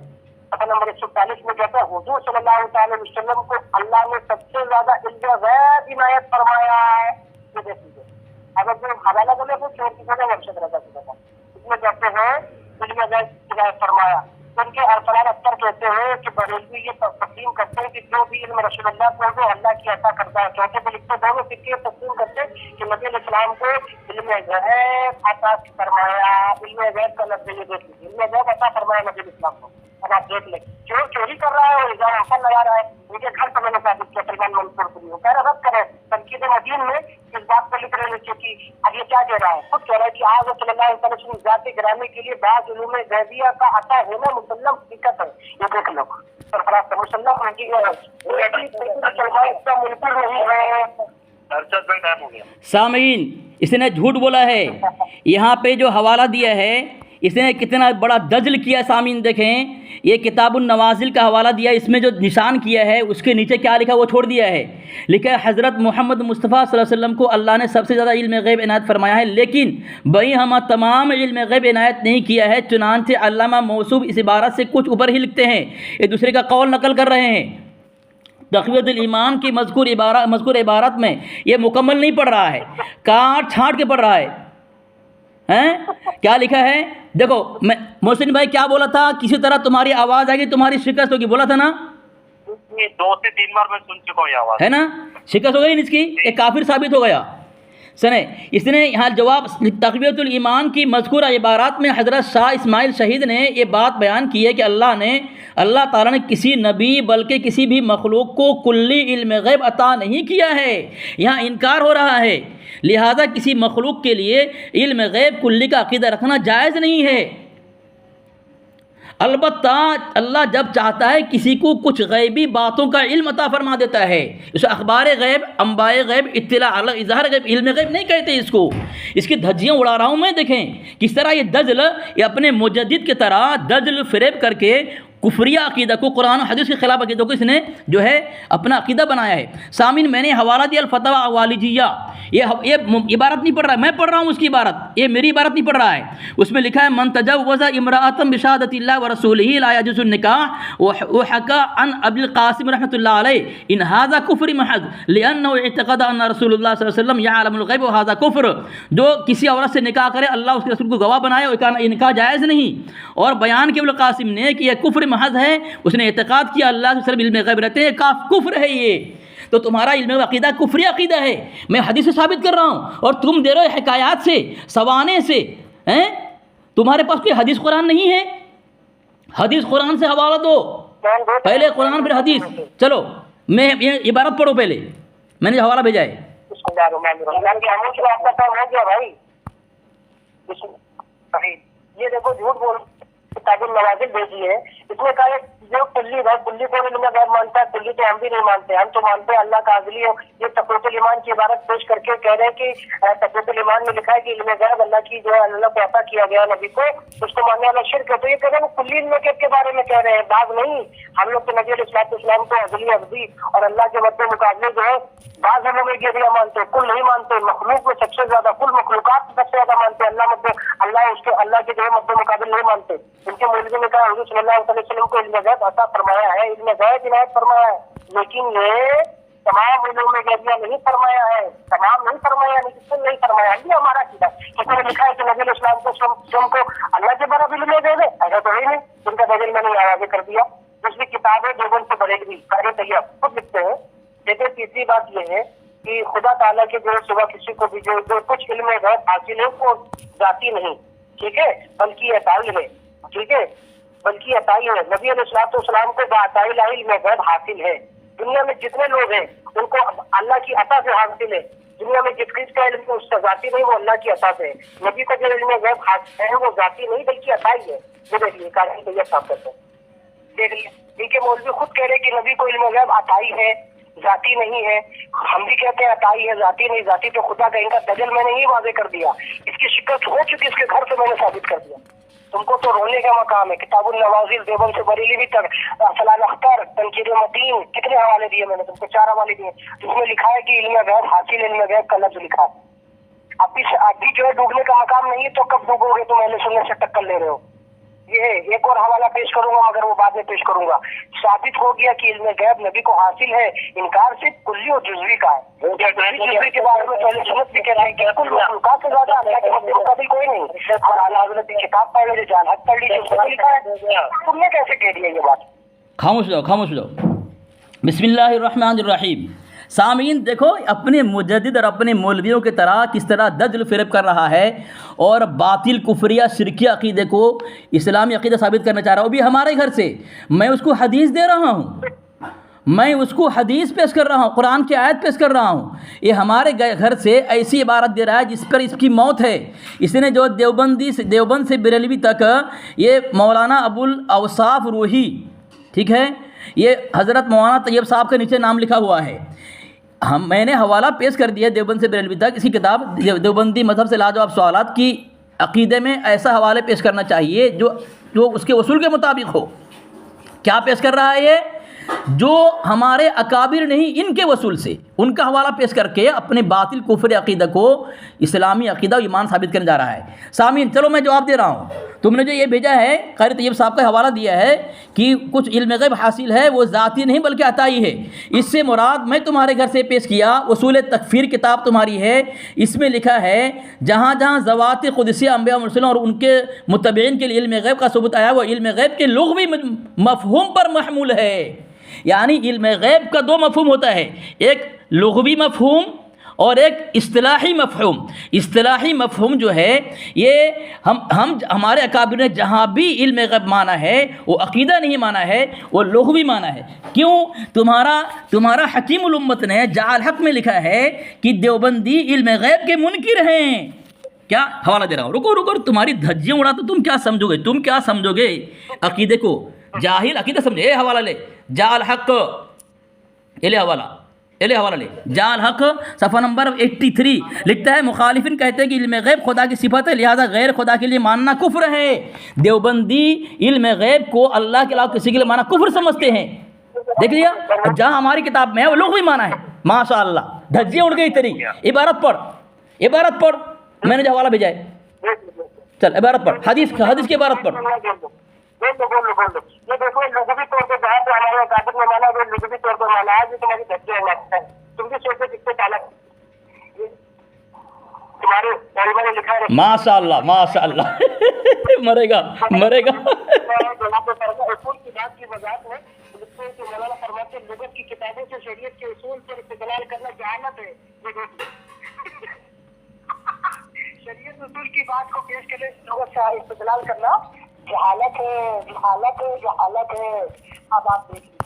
सफ़ा नंबर 140 में कहता है हुजूर सल्लल्लाहु अलैहि वसल्लम को अल्लाह ने सबसे ज्यादा इल्म गैब इनायत फरमाया है। ये देख लीजिए, अगर जो हवाला गलत है छोड़ दीजिएगा, वर्षद रजा दीजिएगा। इसमें कहते हैं इल्म गैब इनायत फरमाया। उनके अरफरान अख्तर कहते हैं कि बरेलवी ये तस्लीम करते हैं कि जो भी इल्म रसूलुल्लाह को वो अल्लाह की अता करता है। कहते हैं लिखते दोनों फिक्र तस्लीम करते हैं कि नबी अलैहिस्सलाम को इल्म गैब अता फरमाया। इल्म गैब का लफ्ज़ ये देख लीजिए, इल्म गैब अता फरमाया नबी अलैहिस्सलाम को। अब आप देख लें, जो चोरी कर रहा है वो इल्जाम आसान लगा रहा है, उनके घर पर मैंने साबित किया सलमान मंसूरपुरी को। कह रहा रद्द करें, तनकीद मदीन में इस बात को लिख रहे हैं क्योंकि अब ये क्या कह रहा है, खुद कह रहा है कि आज सल्लल्लाहु अलैहि वसल्लम ज़ात गिरामी के लिए बाज़ उलूम गैबिया का अता होना मुसल्लम हकीकत है। ये देख लो, सरफराज मुसल्लम मुनकर नहीं है। अर्शद भाई टाइम हो गया। सामीन, इसने झूठ बोला है। यहाँ पे जो हवाला दिया है इसने कितना बड़ा दजल किया। सामीन देखें, ये किताबुन नवाज़िल का हवाला दिया, इसमें जो निशान किया है उसके नीचे क्या लिखा वो छोड़ दिया है। लिखा है हज़रत मोहम्मद मुस्तफ़ा सल्लल्लाहु अलैहि वसल्लम को अल्लाह ने सबसे ज़्यादा इल्म गैब इनायत फरमाया है, लेकिन भाई हम तमाम इल्म गैब इनायत नहीं किया है। चुनांचे अल्लामा मौसूफ इस इबारत से कुछ ऊपर ही लिखते हैं, एक दूसरे का कौल नकल कर रहे हैं। तक़वियतुल ईमान की मज़कूर इबारत में ये मुकम्मल नहीं पढ़ रहा है, काट छाँट के पढ़ रहा है। हैं क्या लिखा है देखो, मैं मोहसिन भाई क्या बोला था, किसी तरह तुम्हारी आवाज़ आएगी तुम्हारी शिकस्त होगी, बोला था ना? 2 से 3 बार मैं सुन चुका हूँ ये आवाज़, है ना? शिकस्त हो गई ना इसकी, एक काफिर साबित हो गया। सने इसने यहाँ जवाब तक़वियतुल ईमान की मज़कूरा इबारात में हज़रत शाह इस्माइल शहीद ने ये बात बयान की है कि अल्लाह ताला ने किसी नबी बल्कि किसी भी मखलूक को कुल्ली इल्म गैब अता नहीं किया है। यहाँ इनकार हो रहा है, लिहाजा किसी मखलूक के लिए इल्म गैब कुल्ली का अक़ीदा रखना जायज़ नहीं है। अलबत्ता अल्लाह जब चाहता है किसी को कुछ गैबी बातों का इल्म अता फरमा देता है। इसे अखबार गैब, अंबाए गैब, इत्तिला अला इज़हार गैब, इल्म गैब नहीं कहते इसको। इसकी धज्जियाँ उड़ा रहा हूँ मैं। देखें किस तरह ये दजल, ये अपने मुजद्दिद की तरह दजल फ़रेब करके कुफरिया अक़ीदा को, कुरान और हदीस के ख़िलाफ़ अक़ीदों को इसने जो है अपना अक़ीदा बनाया है। सामीन, मैंने हवाला दिया अल-फतवा अवालिजिया, ये इबारत नहीं पढ़ रहा है, मैं पढ़ रहा हूँ उसकी इबारत, ये मेरी इबारत नहीं पढ़ रहा है। उसमें लिखा है मन तजव्वज़ा इम्राअतन बिशहादतिल्लाहि व रसूलिही ला यजुज़ुन निकाह व हका अन अबुल क़ासिम रहमतुल्लाह अलैहि इन हाज़ा कुफ़्र महज़ लिअन्नहु इअतक़द अन्न रसूलुल्लाह सल्लल्लाहु अलैहि वसल्लम यअलमुल ग़ैब व हाज़ा कुफ़्र। जो किसी औरत से निकाह करे अल्लाह उसके रसूल को गवाह बनाए, ये निकाह जायज़ नहीं। और बयान के अबुल क़ासिम ने कि यह कुफ़्र महज़ है, उसने इत्तिक़ाद किया अल्लाह के रसूल इल्म ग़ैब रहते हैं, कुफ़्र है ये। तो तुम्हारा इल्म अक़ीदा कुफ़री अक़ीदा है, मैं हदीस से साबित कर रहा हूँ और तुम दे रहे हो हिकायात से, सवाने से। हैं तुम्हारे पास कोई हदीस कुरान नहीं है, हदीस कुरान से हवाला दो, पहले कुरान फिर हदीस। चलो मैं ये इबारत पढ़ो, पहले मैंने हवाला भेजा है। ये देखो झूठ बोल किताबुल नवाजिल भेजी है, इसमें कहा है जो कुल्ली भाई कुल्ली को भी इल्म गैब मानता है, कुल्ली तो हम भी नहीं मानते, हम तो मानते हैं अल्लाह का आज़ली है। ये तक़वीयुल ईमान की इबारत पेश करके कह रहे हैं कि तक़वीयुल ईमान में लिखा है कि इल्म गैब अल्लाह की जो है अल्लाह को अता किया गया नबी को, उसको मानने वाला शिर्क है। तो ये कह रहे हैं वो कुल्ली इल्म गैब के बारे में कह रहे हैं, बात नहीं। हम लोग तो नबी अलैहिस्सलाम को अज़ली अब्दी और अल्लाह के मद्दे मुकाबले जो है बाज़ लोग एक जरिया मानते हैं, कुल नहीं मानते। मखलूक में सबसे ज्यादा, कुल मखलूकात सबसे ज्यादा मानते हैं, अल्लाह के जो है मद्दे मुकाबले नहीं मानते। इनके मौलवी ने कहा हुज़ूर सल्लल्लाहु अलैहि वसल्लम को इल्म गैब अता फरमाया है, इल्म गैब इनायत फरमाया है, लेकिन ये तमाम उलूम गैबिया नहीं फरमाया है, तमाम नहीं फरमाया, नहीं फरमाया। ये हमारा सीधा किसी ने लिखा है कि नबी अलैहिस्सलाम को स्वयं को अल्लाह के बराबर इल्म गैब है, ऐसा तो है नहीं। उनका दलील मैंने आगे कर दिया। दूसरी किताब है देवबंद से बरेलवी कारी तैयब, खुद लिखते हैं। देखिए तीसरी बात यह है कि खुदा ताला के जो सुबह किसी को भी जो कुछ इल्म गैब हासिल है वो जाती नहीं, ठीक है, बल्कि अताई है, ठीक है, बल्कि अताई है। नबी अलैहिस्सलाम को बाताई इल्म गैब हासिल है। दुनिया में जितने लोग हैं उनको अल्लाह की अता से हासिल है। दुनिया में जिस किस का इल्म उसका जाती नहीं, वो अल्लाह की अता से है। नबी का जो इल्म गैब हासिल है वो जाती नहीं बल्कि अताई है। ये देखिए कारी तैयब साफ करते हैं, देख लिया। इनके मौलवी खुद कह रहे कि नबी को इल्म गैब अताई है, जाती नहीं है। हम भी कहते हैं अताई है, जाती नहीं। जाती तो खुदा का, इनका दजल मैंने ही वाजे कर दिया। इसकी शिकस्त हो चुकी, इसके घर से मैंने साबित कर दिया। तुमको तो रोने का मकाम है। किताबुल नवाजिल देवबंद से बरेलवी तक, फलान अख्तर, तनकीर मतीन, कितने हवाले दिए मैंने तुमको? 4 हवाले दिए, जिसमें लिखा है कि इल्म गैब हासिल, इल्म गैब का लफ्ज लिखा है। अभी जो है डूबने का मकाम नहीं है, तो कब डूबोगे तुम? अहले सुन्नत से टक्कर ले रहे हो। ये एक और हवाला पेश करूंगा, मगर वो बाद में पेश करूंगा। साबित हो गया कि इल्म गैब नबी को हासिल है। इनकार सिर्फ कुल्ली और जुज़वी का है। जुज़वी के बारे में पहले सुन्नत भी कह रहे हैं कि कुल मखलूकात से ज्यादा अल्लाह के मद्दे मुकाबिल कोई नहीं। और आला हज़रत की किताब पढ़ लीजिए, जान हक पढ़ लीजिए, उसमें लिखा है। तुमने कैसे कह दिया ये बात? खामोश जाओ, खामोश जाओ। बिस्मिल्लाहिर्रहमानिर्रहीम। सामीन देखो, अपने मुजद्दिद और अपने मौलवियों की तरह किस तरह दजल फ़रेब कर रहा है और बातिल कुफरिया शिरकी अक़ीदे को इस्लामी अक़ीदा साबित करना चाह रहा हूँ। भी हमारे घर से मैं उसको हदीस दे रहा हूँ, मैं उसको हदीस पेश कर रहा हूँ, कुरान की आयत पेश कर रहा हूँ। ये हमारे घर से ऐसी इबारत दे रहा है जिस पर इसकी मौत है। इसने जो देवबंद से बरेलवी तक ये मौलाना अबुल अवसाफ रूही, ठीक है, ये हज़रत मौलाना तैयब साहब के नीचे नाम लिखा हुआ है। मैंने हवाला पेश कर दिया देवबंद से बरेलवी तक। इसी किताब देवबंदी मज़हब से लाजवाब सवालात की अक़ीदे में ऐसा हवाले पेश करना चाहिए जो उसके उसूल के मुताबिक हो। क्या पेश कर रहा है ये? जो हमारे अकाबिर नहीं, इनके वसूल से उनका हवाला पेश करके अपने बातिल कुफर अक़ीदा को इस्लामी अक़ीदा ईमान साबित करने जा रहा है। सामीन चलो मैं जवाब दे रहा हूँ। तुमने जो ये भेजा है, कारी तैयब साहब का हवाला दिया है कि कुछ इल्म गैब हासिल है, वो ज़ाती नहीं बल्कि अताई है। इससे मुराद मैं तुम्हारे घर से पेश किया उसूल तकफ़ीर किताब तुम्हारी है। इसमें लिखा है जहाँ जहाँ ज़वात क़ुदसिया अंबिया मुरसलीन और उनके मुत्तबईन के लिए इल्म गैब का सबूत आया, वो इल्म गैब के लुग़वी मफ़हूम पर महमूल है। यानी इल्म गैब का 2 मफ़हूम होता है, एक लुग़वी मफ़हूम और एक इस्तिलाही मफ़हूम। इस्तिलाही मफ़हूम जो है ये हमारे अकाबिर ने जहाँ भी इल्म गैब माना है वो अक़ीदा नहीं माना है, वो लुग़वी माना है। क्यों? तुम्हारा हकीमुल उम्मत ने जाल हक में लिखा है कि देवबंदी इल्म गैब के मुनकिर हैं। क्या हवाला दे रहा हूँ, रुको, तुम्हारी धज्जियाँ उड़ा तो तुम क्या समझोगे अक़ीदे को? जाहिल अक़ीदा समझे। हवाला ले, जाल हक, ये ले हवाला ले। जाल हक सफ़ा नंबर 83 लिखता है मुखालिफिन कहते हैं कि इल्म गैब खुदा की सिफत है, लिहाजा गैर खुदा के लिए मानना कुफ्र है। देवबंदी इल्म गैब को अल्लाह के अलावा किसी के लिए माना कुफ्र समझते हैं। देख लिया, जहाँ हमारी किताब में है वो लोग भी माना है। माशा अल्लाह, धज्जियाँ उड़ गई तेरी। इबारत पढ़, मैंने जो हवाला भेजा है, चल इबारत पढ़, हदीस की इबारत पढ़। बोल दो। ये देखो लुग़वी तौर पे जहाँ पे हमारे अकाबिर ने माना, वो लुग़वी तौर पे माना है। जो तुम्हारी धज्जियाँ उड़ाता है, तुम भी सोचो कितने चालाक तुम्हारे तौलबा ने लिखा है। माशा अल्लाह मरेगा। उसूल की बात की वजाहत में मौलाना फरमाते लुग़त की किताबों से शरीयत के उसूल पर इस्तेदलाल करना जहालत है। शरीयत उसूल की बात को पेश करने लुग़त से इस्तेदलाल करना जहालत है। अब आप देखिए,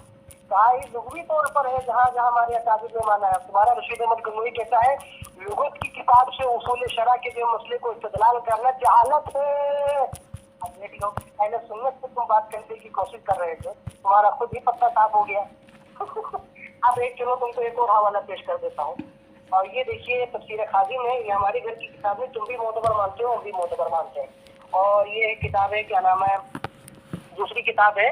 कहा लुग़वी तौर पर है जहाँ हमारे अकाबिर ने माना है। तुम्हारा रशीद अहमद गंगोई कहता है लुग़त की किताब से उसूल शरा के जो मसले को इस्तेदलाल करना जहालत है। अब देख लो, पहले सुन्नत से तुम बात करने की कोशिश कर रहे थे, तुम्हारा खुद ही पत्ता साफ हो गया। अब एक चलो तुमको एक और हवाला पेश कर देता हूँ। और ये देखिए तफसीर खाजिन है, ये हमारे घर की किताब है, तुम भी मोतबर मानते हो, हम भी मोतबर मानते हैं। और ये किताब है, क्या नाम है, दूसरी किताब है,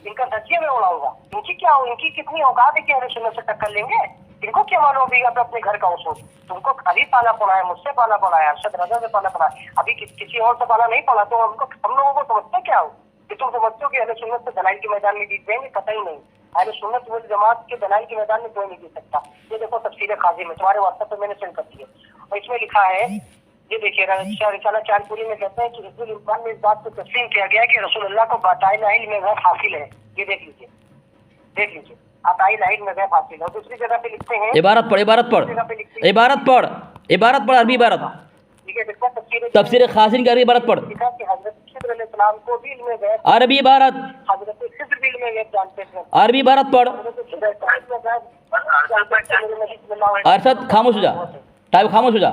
इनका दर्जे में उड़ाऊंगा। इनकी क्या हो, इनकी कितनी औकात है कि अहले सुन्नत से टक्कर लेंगे? इनको क्या मालूम अभी अपने घर का उसूल? तुमको अभी पाला पड़ा है, मुझसे पाला पड़ा है, अरशद रजा से पाला पड़ा है, अभी किसी और से पाला नहीं पड़ा। तो हम लोगों को समझते क्या हो कि तुम समझते हो कि अहले सुन्नत से दलाइल के मैदान में जीत जाएंगे? कतई नहीं। अहले सुन्नत वल जमात के दलाइल के मैदान में कोई नहीं जीत सकता। ये देखो तफसीर खाजी में, तुम्हारे व्हाट्सएप पे मैंने सेंड कर दिया, और इसमें लिखा है, ये देखिए रिसाला चांदपुरी में कहते हैं कि हिज़्बुल इम्कान में इस बात को तस्लीम किया गया कि रसूलुल्लाह को बाताइल इल्म में गैब हासिल है। ये देख लीजिए, देख लीजिए, बाताइल इल्म में गैब हासिल है। और दूसरी जगह पे लिखते हैं, इबारत पढ़, इबारत पढ़, इबारत पढ़, इबारत पढ़, अरबी इबारत, ठीक है, देखो तफसीर खाजिन की अरबी इबारत पढ़, लिखा कि हजरत खिद्र अलैहिस्सलाम को भी इल्म गैब, अरबी इबारत, हजरत खिद्र भी इल्म गैब जानते थे। अरबी इबारत पढ़। अरशद खामोश हो जा, टाइम खामोश हो जा,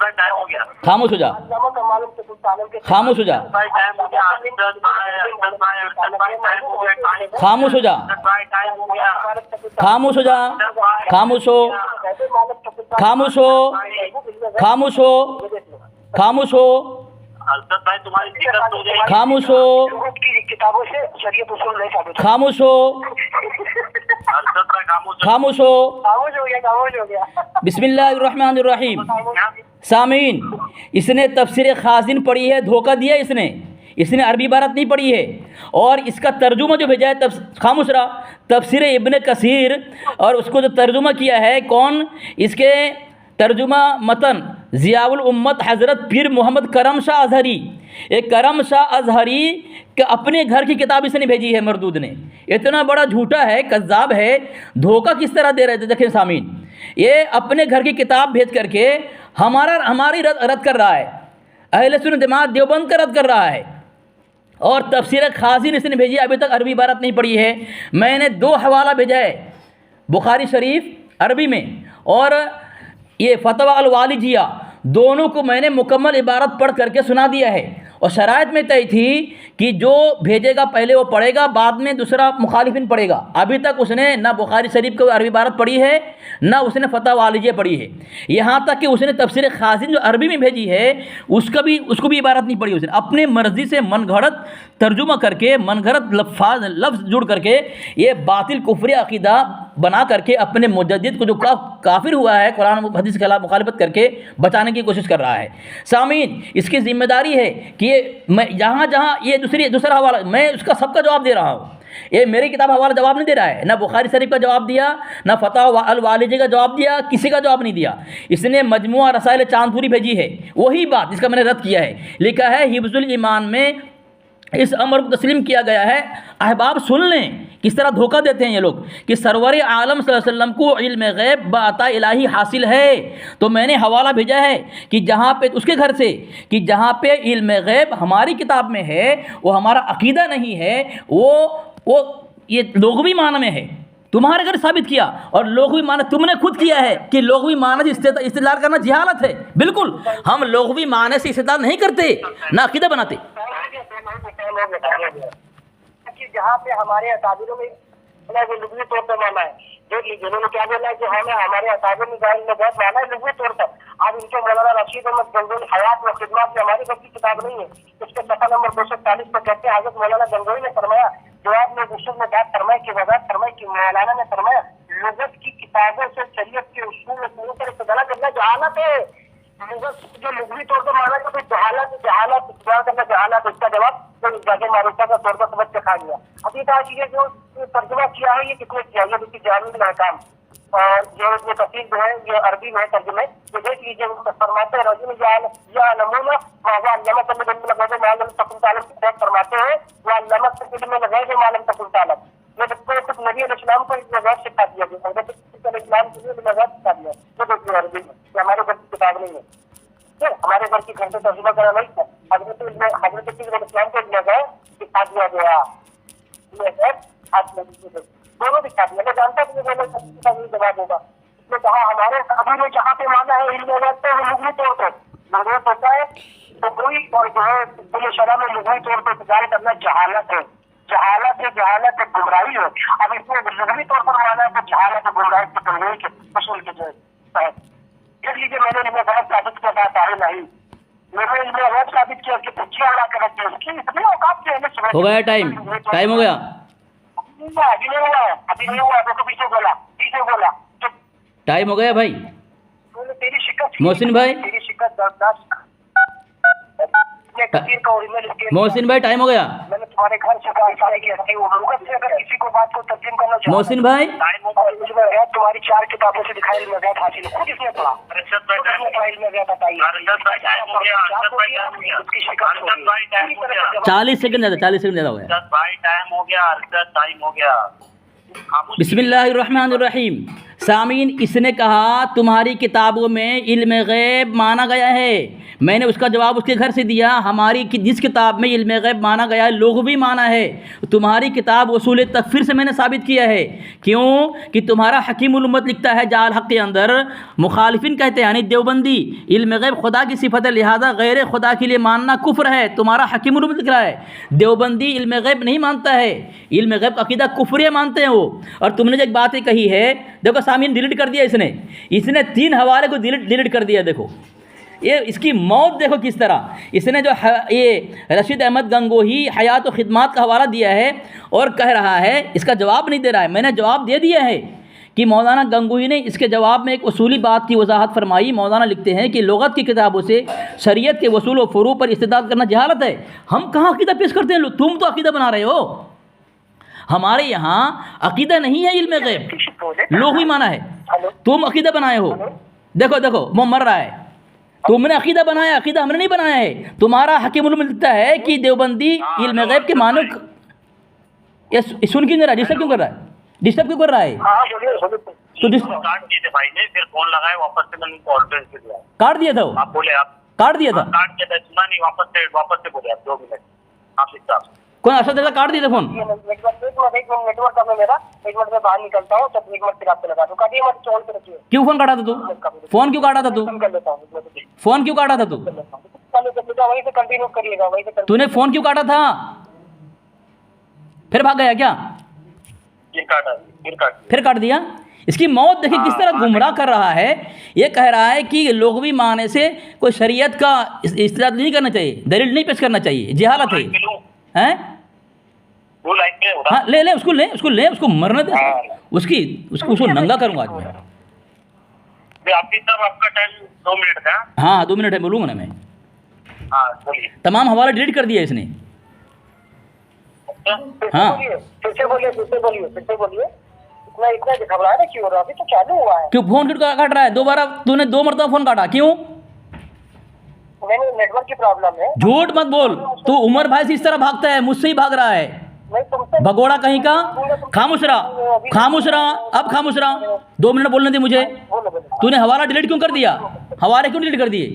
भाई टाइम हो गया, खामोश हो जा, खामोश हो जा, भाई टाइम हो गया, अरशद भाई खामोश हो जा, भाई टाइम हो गया, खामोश हो जा, खामोश हो, खामोश हो, खामोश हो, खामोश हो, अरशद भाई तुम्हारी दिक्कत हो जाएगी, खामोश हो, की किताबों से शरीयत उसूल नहीं साबित। खामोश हो, अरशद भाई खामोश खामोश हो। खामोश हो गया, खामोश हो गया। बिस्मिल्लाहिर्रहमानिर्रहीम। सामीन, इसने तफसीर खाजिन पढ़ी है, धोखा दिया इसने अरबी इबारत नहीं पढ़ी है। और इसका तर्जुमा जो भेजा है खामोश रहा, तफसीर इब्न कसीर, और उसको जो तर्जुमा किया है कौन, इसके तर्जुमा मतन ज़ियाउल उम्मत हज़रत पीर मोहम्मद करम शाह अज़हरी। एक करम शाह अज़हरी के अपने घर की किताब इसने भेजी है मरदूद ने। इतना बड़ा झूठा है, कज़्ज़ाब है, धोखा किस तरह दे रहे थे। देखें सामीन, ये अपने घर की किताब भेज करके हमारी रद्द कर रहा है, अहले सुन्नत जमात देवबंद का रद्द कर रहा है। और तफसीर खाजिन इसने भेजी, अभी तक अरबी इबारत नहीं पढ़ी है। मैंने 2 हवाला भेजा है, बुखारी शरीफ अरबी में और ये फतवा अल वालिजिया, दोनों को मैंने मुकम्मल इबारत पढ़ करके सुना दिया है। और शराइत में तय थी कि जो भेजेगा पहले वो पढ़ेगा, बाद में दूसरा मुखालिफिन पढ़ेगा। अभी तक उसने ना बुखारी शरीफ को अरबी इबारत पढ़ी है, ना उसने फतवा वालिजिया पढ़ी है। यहाँ तक कि उसने तफसीर खाजिन जो अरबी में भेजी है उसको भी इबारत नहीं पढ़ी। उसने अपने मर्ज़ी से मनगढ़ंत तर्जुमा करके, मनगढ़ंत लफ्ज़ जुड़ करके ये बातिल कुफ्री अक़ीदा बना करके अपने मुजद्दिद को जो काफिर हुआ है कुरान हदीस के खिलाफ मुखालिफत करके बचाने की कोशिश कर रहा है। सामीन, इसकी जिम्मेदारी है कि ये मैं जहाँ ये दूसरा हवाला, मैं उसका सबका जवाब दे रहा हूँ। ये मेरी किताब हवाला जवाब नहीं दे रहा है, ना बुखारी शरीफ का जवाब दिया, ना फतवा अल वालिजी का जवाब दिया, किसी का जवाब नहीं दिया। इसने मजमुआ रसाइल चांदपुरी भेजी है, वही बात जिसका मैंने रद्द किया है। लिखा है हिफ्जुल ईमान में इस अमर को तस्लीम किया गया है। अहबाब सुन लें किस तरह धोखा देते हैं ये लोग कि सरवर आलम सल्लल्लाहु अलैहि वसल्लम को इल्म गैब बाता इलाही हासिल है। तो मैंने हवाला भेजा है कि जहाँ पे उसके घर से कि जहाँ पे इल्म गैब हमारी किताब में है वो हमारा अकीदा नहीं है, वो ये लोगवी माना में है। तुम्हारे घर साबित किया, और लोगवी माना तुमने खुद किया है कि लोगवी माना से इस्तेदलाल करना जहालत है। बिल्कुल, हम लोगवी माने से इस्तेदलाल नहीं करते, ना अकीदा बनाते। जहाँ पे हमारे अकाबिरों में लुग़वी तौर पर माना है, देख लीजिए उन्होंने क्या बोला है कि हमें हमारे अकाबिर में बहुत माना है लुग़वी तौर पर। अब इनके मौलाना रशीद अहमद गंगोई हयात व खिदमत में हमारी घर की किताब नहीं है, उसके सफ़ा नंबर 240 पर कहते हैं हज़रत मौलाना गंगोई ने फरमाया, जवाब में उसूल में बात फरमाई कि वज़ाहत फरमाई कि मौलाना ने फरमाया लुग़त की किताबों से शरीयत के उसूल में पूरी तरह इस्तेदलाल करना जहालत है। जो लुग़वी तौर पर माना तो जहालत इस्तेमाल करना जहालत, इसका जवाब तो जाके मारूफा का तौर पर समझ के खा गया। अभी कहा कि ये जो तर्जुमा किया है ये कितने किया, ये देखिए जामिल महकाम और जो ये तफसीर जो है ये अरबी में तर्जुमे, तो देख लीजिए फरमाते हैं रजुल या नमूना वल्लम तकुन तालब फरमाते हैं वल्लम तकुन तालब। ये कुछ नबी अलैहिस्सलाम को इस मज़हब सिखा दिया गया, अलैहिस्सलाम के लिए मज़हब सिखा दिया। तो देखिए अरबी में हमारे घर की किताब नहीं है, हमारे घर की घर से तर्जुमा करा नहीं था। हजरत अलैहिस्सलाम को सिखा दिया गया, दोनों दिखा दिया। मैं जानता हूँ जवाब होगा। इसमें कहा हमारे अभी में जहाँ पे माना है इल्म गैब तो लुग़वी तौर पर मालूम होता है तो कोई और जो है पुलिस शराब में लुगाई तौर पर गुजारी करना जहालत है, जहालत है, जहालत है, गुमराही है। अब इसमें लुगाई तौर पर माना है तो जहालत है, गुमराही के तंजीम के उसूल के जो है इसलिए मैंने इनमें गलत साबित किया था नहीं, मैंने इनमें गलत साबित किया कि बच्चियां अड़ा कर रखी है उसकी इतनी औकात जो है। हो गया टाइम, टाइम हो गया, अभी नहीं हुआ है, अभी नहीं हुआ है, तो पीछे बोला टाइम हो गया भाई। तेरी शिकत मोहसिन भाई, तेरी शिकत बर्दाश्त मोहसिन भाई टाइम हो गया। मैंने तुम्हारे घर से सारे की हस्ती उलूगत से अगर किसी को बात को तस्लीम करना चाहता मोहसिन भाई, तुम्हारी 4 किताबों से दिखाई इल्म-ए-गैब हासिल खुद इसने पढ़ा, इल्म-ए-गैब बताइए उसकी शिकत 40 सेकंड ज़्यादा, 40 सेकंड ज़्यादा हो गया। भाई टाइम हो गया, टाइम हो गया। बिस्मिल्लाहिर्रहमानिर्रहीम। सामीन, इसने कहा तुम्हारी किताबों में इल्म गैब माना गया है, मैंने उसका जवाब उसके घर से दिया। हमारी जिस किताब में इल्म गैब माना गया है लुग़वी माना है, तुम्हारी किताब उसूल तकफ़ीर से मैंने साबित किया है। क्यों कि तुम्हारा हकीमुल उम्मत लिखता है जाल हक़ के अंदर, मुखालिफिन कहते हैं यानी देवबंदी इल्म गैब खुदा की सिफत है, लिहाजा गैर खुदा के लिए मानना कुफ्र है। तुम्हारा हकीमुल उम्मत लिख रहा है, देवबंदी इल्म गैब नहीं मानता है, इल्म गैब अक़ीदा कुफ्रिया मानते हैं वो। और तुमने जो एक बात कही है, देखो सामीन डिलीट कर दिया इसने 3 हवाले को डिलीट कर दिया। देखो ये इसकी मौत देखो किस तरह, इसने जो ये रशीद अहमद गंगोही हयात व खिदमात का हवाला दिया है और कह रहा है, इसका जवाब नहीं दे रहा है। मैंने जवाब दे दिया है कि मौलाना गंगोही ने इसके जवाब में एक उसूली बात की वजाहत फरमाई। मौलाना लिखते हैं कि लुगत की किताबों से शरीयत के वसूल व फ़ुरू पर इस्तिदलाल करना जहालत है। हम कहाँ अक़ीदा पेश करते हैं, तुम तो अक़ीदा बना रहे हो। हमारे यहाँ अक़ीदा नहीं है इल्म गैब, लोग ही माना है, तुम अक़ीदा बनाए हो। देखो देखो वो मर रहा है, तुमने अक़ीदा बनाया, अक़ीदा हमने नहीं बनाया है। तुम्हारा हकीमुल उम्मत लिखता है कि देवबंदी इल्म गैब के मानो। ये सुन क्यों नहीं रहा, डिस्टर्ब क्यों कर रहा है, डिस्टर्ब क्यों कर रहा है? तो काट दिए थे भाई ने, फिर फोन लगाए वापस से, मैंने कॉल पे दिया, काट दिया था वो, आप बोले आप काट दिया था, काट दिया था, सुना नहीं, वापस से बोले आप 2 मिनट आप हिसाब से। कौन अरशद रज़ा काट दिया था फोन? नेटवर्क का मेरा 1 मिनट में बाहर निकलता हूँ, तब 1 मिनट फिर आपको लगा दूँ। काटिए मत, चौल पे रखिए। क्यों फ़ोन काटा था तू? फ़ोन क्यों काटा था तू? कर लेता हूँ, फ़ोन क्यों काटा था तू? वहीं से कंटिन्यू करिएगा, वहीं से। तूने फ़ोन क्यों काटा था? फिर भाग गया क्या? फिर काट दिया। इसकी मौत देखिए किस तरह गुमराह कर रहा है। ये कह रहा है कि लुग़वी माने से कोई शरीयत का इस्तेमाल नहीं करना चाहिए, दलील नहीं पेश करना चाहिए, जहालत है। हैं? हाँ ले उसको मरने दे, उसको नंगा करूँगा आज मैं। आपका टाइम 2 मिनट का। हाँ 2 मिनट है, बोलूँगा ना मैं। हाँ बोलिए। तमाम हवाला डिलीट कर दिया इसने। हाँ फिर से बोलिए। इतना घबराना क्यों हो रहा है? अभी तो चालू हुआ है। क्यों फोन क्यों काट रहा है? दोबारा तूने 2 मरतबा फोन काटा, क्यों? मैंने नेटवर्क की प्रॉब्लम है। झूठ मत बोल, तू उमर भाई से इस तरह भागता है, मुझसे ही भाग रहा है भगोड़ा कहीं का। खामोश रहा, अब खामोश रहा। 2 मिनट बोलने दे मुझे। तूने हवाला डिलीट क्यों कर दिया? हवाले क्यों डिलीट कर दिए?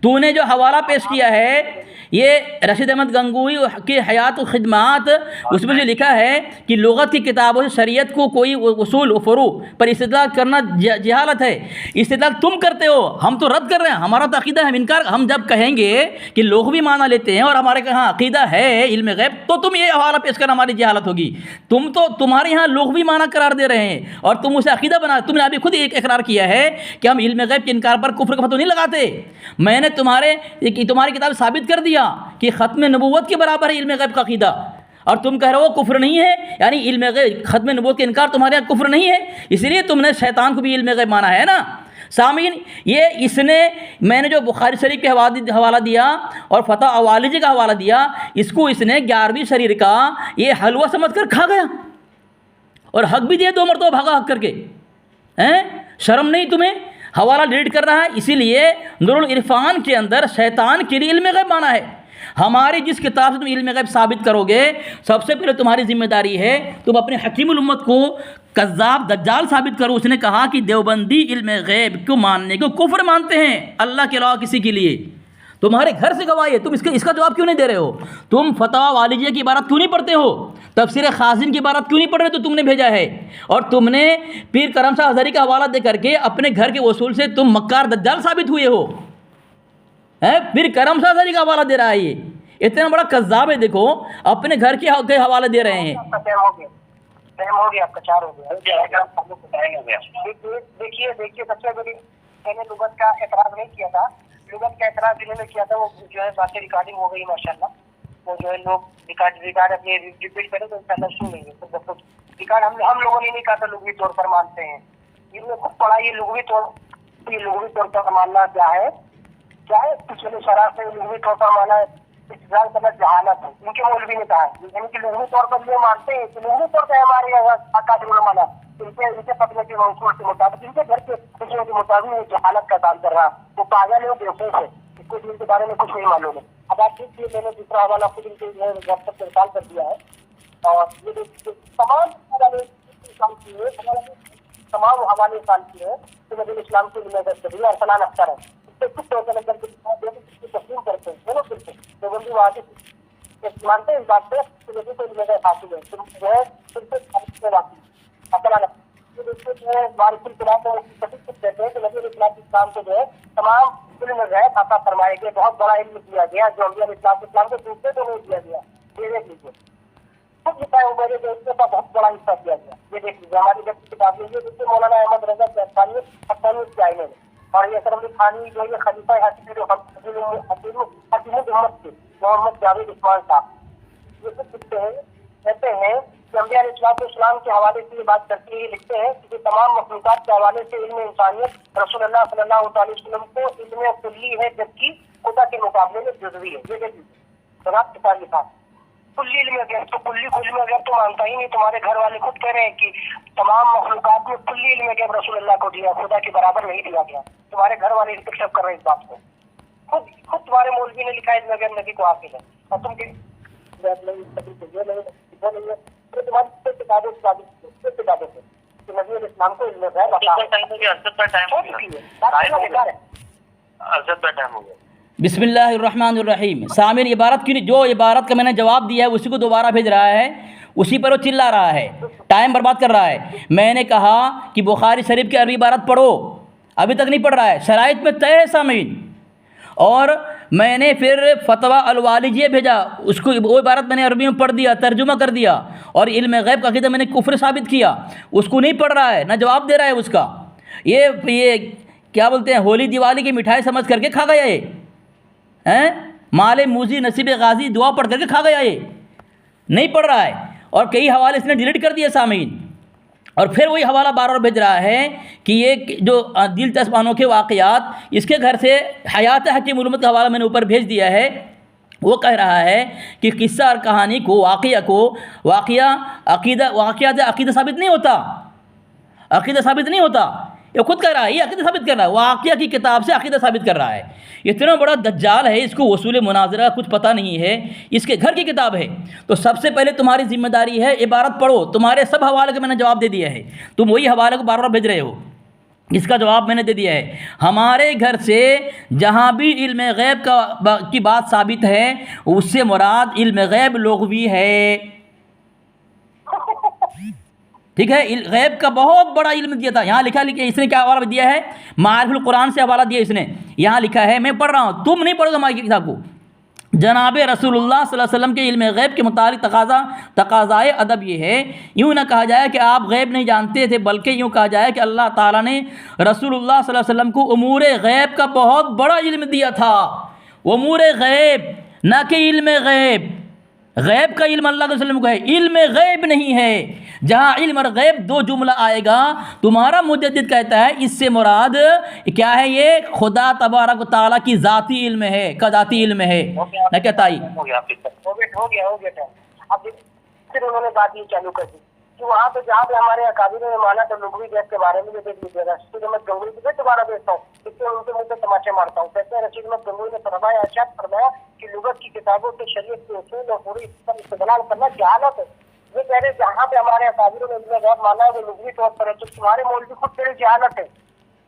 तूने जो हवाला पेश किया है ये रशीद अहमद गंगोही की हयात व खिदमात, उसमें जो लिखा है कि लुगत की किताबों से शरीयत को कोई उसूल व फ़ुरू पर इस्तिदलाल करना जहालत है। इस्तिदलाल तुम करते हो, हम तो रद्द कर रहे हैं। हमारा तो अक़ीदा है इनकार। हम जब कहेंगे कि लोग भी माना लेते हैं और हमारे यहाँ अक़ीदा है इल्म गैब, तो तुम ये हवाला पेश करना हमारी जहालत होगी। तुम्हारे यहाँ लोग भी माना करार दे रहे हैं और तुम उसे अक़ीदा बना। तुमने अभी खुद एक इकरार किया है कि हम इल्म गैब के इनकार पर कुफ्र का फतवा नहीं लगाते। मैंने तुम्हारी किताब साबित कर दिया कि ख़त्म नबूवत के बराबर है इल्म गैब का अक़ीदा, और तुम कह रहे हो कुफ्र नहीं है। यानी इल्म गैब, ख़त्म नबूवत के इनकार तुम्हारे यहाँ कुफ्र नहीं है, इसलिए तुमने शैतान को भी इल्म गैब माना है ना। सामीन, मैंने जो बुखारी शरीफ के हवाला दिया और फ़तह अवालिजी का हवाला दिया, इसको इसने 11वीं शरीर का ये हलवा समझ कर खा गया और हक भी दिया 2 मरतबा भागा हक करके। हैं, शर्म नहीं तुम्हें? हवाला डिलीट कर रहा है। इसीलिए नूरुल इरफान के अंदर शैतान के लिए इल्म गैब माना है। हमारी जिस किताब से तुम इल्म गैब साबित करोगे, सबसे पहले तुम्हारी जिम्मेदारी है तुम अपने हकीमुल उम्मत को कज़्ज़ाब दज्जाल साबित करो। उसने कहा कि देवबंदी इल्म गैब को मानने को कुफ्र मानते हैं, अल्लाह के अलावा किसी के लिए। तुम्हारे घर से गवाही है, तुम इसका जवाब क्यों नहीं दे रहे हो? तुम फतवा वालिजिया की इबारत क्यों नहीं पढ़ते हो? तफसीर खाजिन की इबारत क्यों नहीं पढ़ रहे? तो तुमने भेजा है और तुमने पीर करम शाह हज़ारी का हवाला दे करके अपने घर के वसूल से तुम मक्कार दज्जाल साबित हुए हो। हैं, फिर करम साजरी का हवाला दे रहा है। ये इतना बड़ा कज़्ज़ाब है, देखो अपने घर के हवाले दे रहे हैं। आपका टाइम हो गया, टाइम हो गया आपका, 4 हो गया। देखिए देखिए, सबसे बड़ी मैंने लुगत का एतराज नहीं किया था। लुगत का एतराज जिन्होंने किया था वो जो है बातें रिकॉर्डिंग हो गई माशाल्लाह। वो जो है लोग रिकॉर्ड अपने रिपीट करें तो इंशाल्लाह सुन लेंगे। तो रिकॉर्ड हम लोगों ने नहीं कहा था, लुगवी तौर पर मानते हैं। इनमें खुद पढ़ा ये लुगवी तौर पर मानना क्या है पिछले शराब से लुगवी तौर पर माना इस्तेमाल करना जहालत है। इनके मौलवी ने कहा है, यानी कि लुगवी तौर पर ये मानते हैं कि लुगवी तौर पर हमारे अकादमी माना इनके पत्नी के मंसूर के मुताबिक, इनके घर के खुशियों के मुताबिक ये जहालत का काम कर रहा है। वो पागल है, वो बेवकूफ है, इसको इनके बारे में कुछ नहीं मालूम है। अब आप देखिए, मैंने दूसरा हवाला खुद इनके व्हाट्सएप पर इंस्टॉल कर दिया है और ये तमाम हवाले इंसान की है तो नबी इस्लाम की नजर और फलान अख्तर है, इससे कुछ टोकन तस्लीम करते हैं दोनों फिर तो बंदी वहाँ से मानते हैं इस बात पे कि नबी को नजर हासिल है, तुम जो है फिर से कहते हैं कि नबी इस्लाम को जो है तमाम इल्म गैब अता फरमाए गए, बहुत बड़ा इल्म दिया गया जो अम्बिया इस्लाम को दूसरे को नहीं दिया गया। ये देख लीजिए, खुद लिखा है उमर का बहुत बड़ा हिस्सा दिया गया। ये देख लीजिए, हमारी जब किताब लीजिए देखिए, मौलाना अहमद रजा अफ्तानी के आईने में और ये सरम खानी जो ये खलीफा हकीमुत थे मोहम्मद जावेद उस्मान साहब, ये कुछ लिखते हैं, कहते हैं कि अम्बिया इस्लाम के हवाले से ये बात करते हैं, लिखते हैं कि तमाम मखलूक़ात के हवाले से इल्म इंसानियत रसूलुल्लाह सल्लल्लाहु अलैहि वसल्लम को इल्म कुल्ली है, जबकि खुदा के मुकाबले में जुज़वी है। ये देखिए जनाब किताब लिखा कुल्ली इल्म गैब, तो कुल्ली इल्म गैब तो मानता ही नहीं। तुम्हारे घर वाले खुद कह रहे हैं कि तमाम मखलूक़ात में कुल्ली इल्म गैब रसूलुल्लाह को दिया, खुदा के बराबर नहीं दिया गया। तुम्हारे घर वाले एक्सेप्ट कर रहे हैं इस बात को, खुद तुम्हारे मौलवी ने लिखा है इल्म गैब नबी को हासिल है और तुम इस्लाम को इल्म गैब बिस्मिल्लाहिर्रहमानिर्रहीम। सामिर इबारत की जो इबारत का मैंने जवाब दिया है उसी को दोबारा भेज रहा है, उसी पर वो चिल्ला रहा है, टाइम बर्बाद कर रहा है। मैंने कहा कि बुखारी शरीफ की अरबी इबारत पढ़ो, अभी तक नहीं पढ़ रहा है, शराइत में तय है सामीन। और मैंने फिर फतवा अलवालिजिया भेजा, उसको वो इबारत मैंने अरबी में पढ़ दिया, तर्जुमा कर दिया और इल्म गैब का अक़ीदा मैंने कुफ्र साबित किया, उसको नहीं पढ़ रहा है, ना जवाब दे रहा है उसका। ये क्या बोलते हैं, होली दिवाली की मिठाई समझ करके खा गया ये हैं, माले मूजी नसीब गाजी दुआ पढ़ करके खा गया, ये नहीं पढ़ रहा है और कई हवाले इसने डिलीट कर दिए सामीन। और फिर वही हवाला बार बार भेज रहा है कि ये जो दिलचस्प अनोखे वाक़यात, इसके घर से हयात हकीम उलूमत का हवाला मैंने ऊपर भेज दिया है। वो कह रहा है कि किस्सा और कहानी को वाक़या अक़ीदा साबित नहीं होता, अक़ीदा साबित नहीं होता। ये खुद कह रहा है, ये अक़ीदा साबित कर रहा है, वाक़या की किताब से अक़ीदा साबित कर रहा है। इतना बड़ा दज्जाल है, इसको वसूल मुनाजरा कुछ पता नहीं है, इसके घर की किताब है। तो सबसे पहले तुम्हारी जिम्मेदारी है इबारत पढ़ो, तुम्हारे सब हवाले के मैंने जवाब दे दिया है, तुम वही हवाले को बार बार भेज रहे हो, इसका जवाब मैंने दे दिया है। हमारे घर से जहाँ भी इल्म गैब की बात साबित है उससे मुराद इल्म गैब लुग़वी है, ठीक है। गैब का बहुत बड़ा इल्म दिया था। यहाँ लिखा इसने क्या हवाला दिया है, मारिफुल कुरान से हवाला दिया इसने। यहाँ लिखा है, मैं पढ़ रहा हूँ, तुम नहीं पढ़ोगे हमारी किताब को। जनाब रसूलुल्लाह सल्लल्लाहु अलैहि वसल्लम के इल्म गैब के मुतालिक तकाज़ाए अदब ये है, यूँ ना कहा जाए कि आप गैब नहीं जानते थे, बल्कि यूँ कहा जाए कि अल्लाह ताला ने रसूलुल्लाह सल्लल्लाहु अलैहि वसल्लम को उमूर गैब का बहुत बड़ा इल्म दिया था। उमूर गैब, ना कि इल्म गैब। गैब का इल्म अल्लाह के वसल्लम को है, इल्म गैब नहीं है। जहाँ इल्म और गैब दो जुमला आएगा, तुम्हारा मुजद्दिद कहता है इससे मुराद क्या है, ये खुदा तबारक व तआला की ज़ाती इल्म है, का ज़ाती इल्म है, ना कहता ही हो गया। अब फिर उन्होंने बात ये चालू कर दी कि वहाँ पे जहाँ पे हमारे अकाबिर ने माना तो लुग़वी गैब के बारे में देख लीजिएगा। रशीद अहमद गंगोई को दोबारा भेजता हूँ, इससे उनके मुँह पे तमाचे मारता हूँ। कहते हैं रशीद अहमद गंगोई ने फरमाया, अर्शाद फरमाया कि लुग़त की किताबों से शरीयत के उसूल और पूरी इस्तेमाल करना जहालत है। ये कह रहे जहाँ पे हमारे अकाबिर ने इल्म गैब माना है वो लुग़वी तौर पर है, तो तुम्हारे मौलवी खुद कह रहे जहालत है।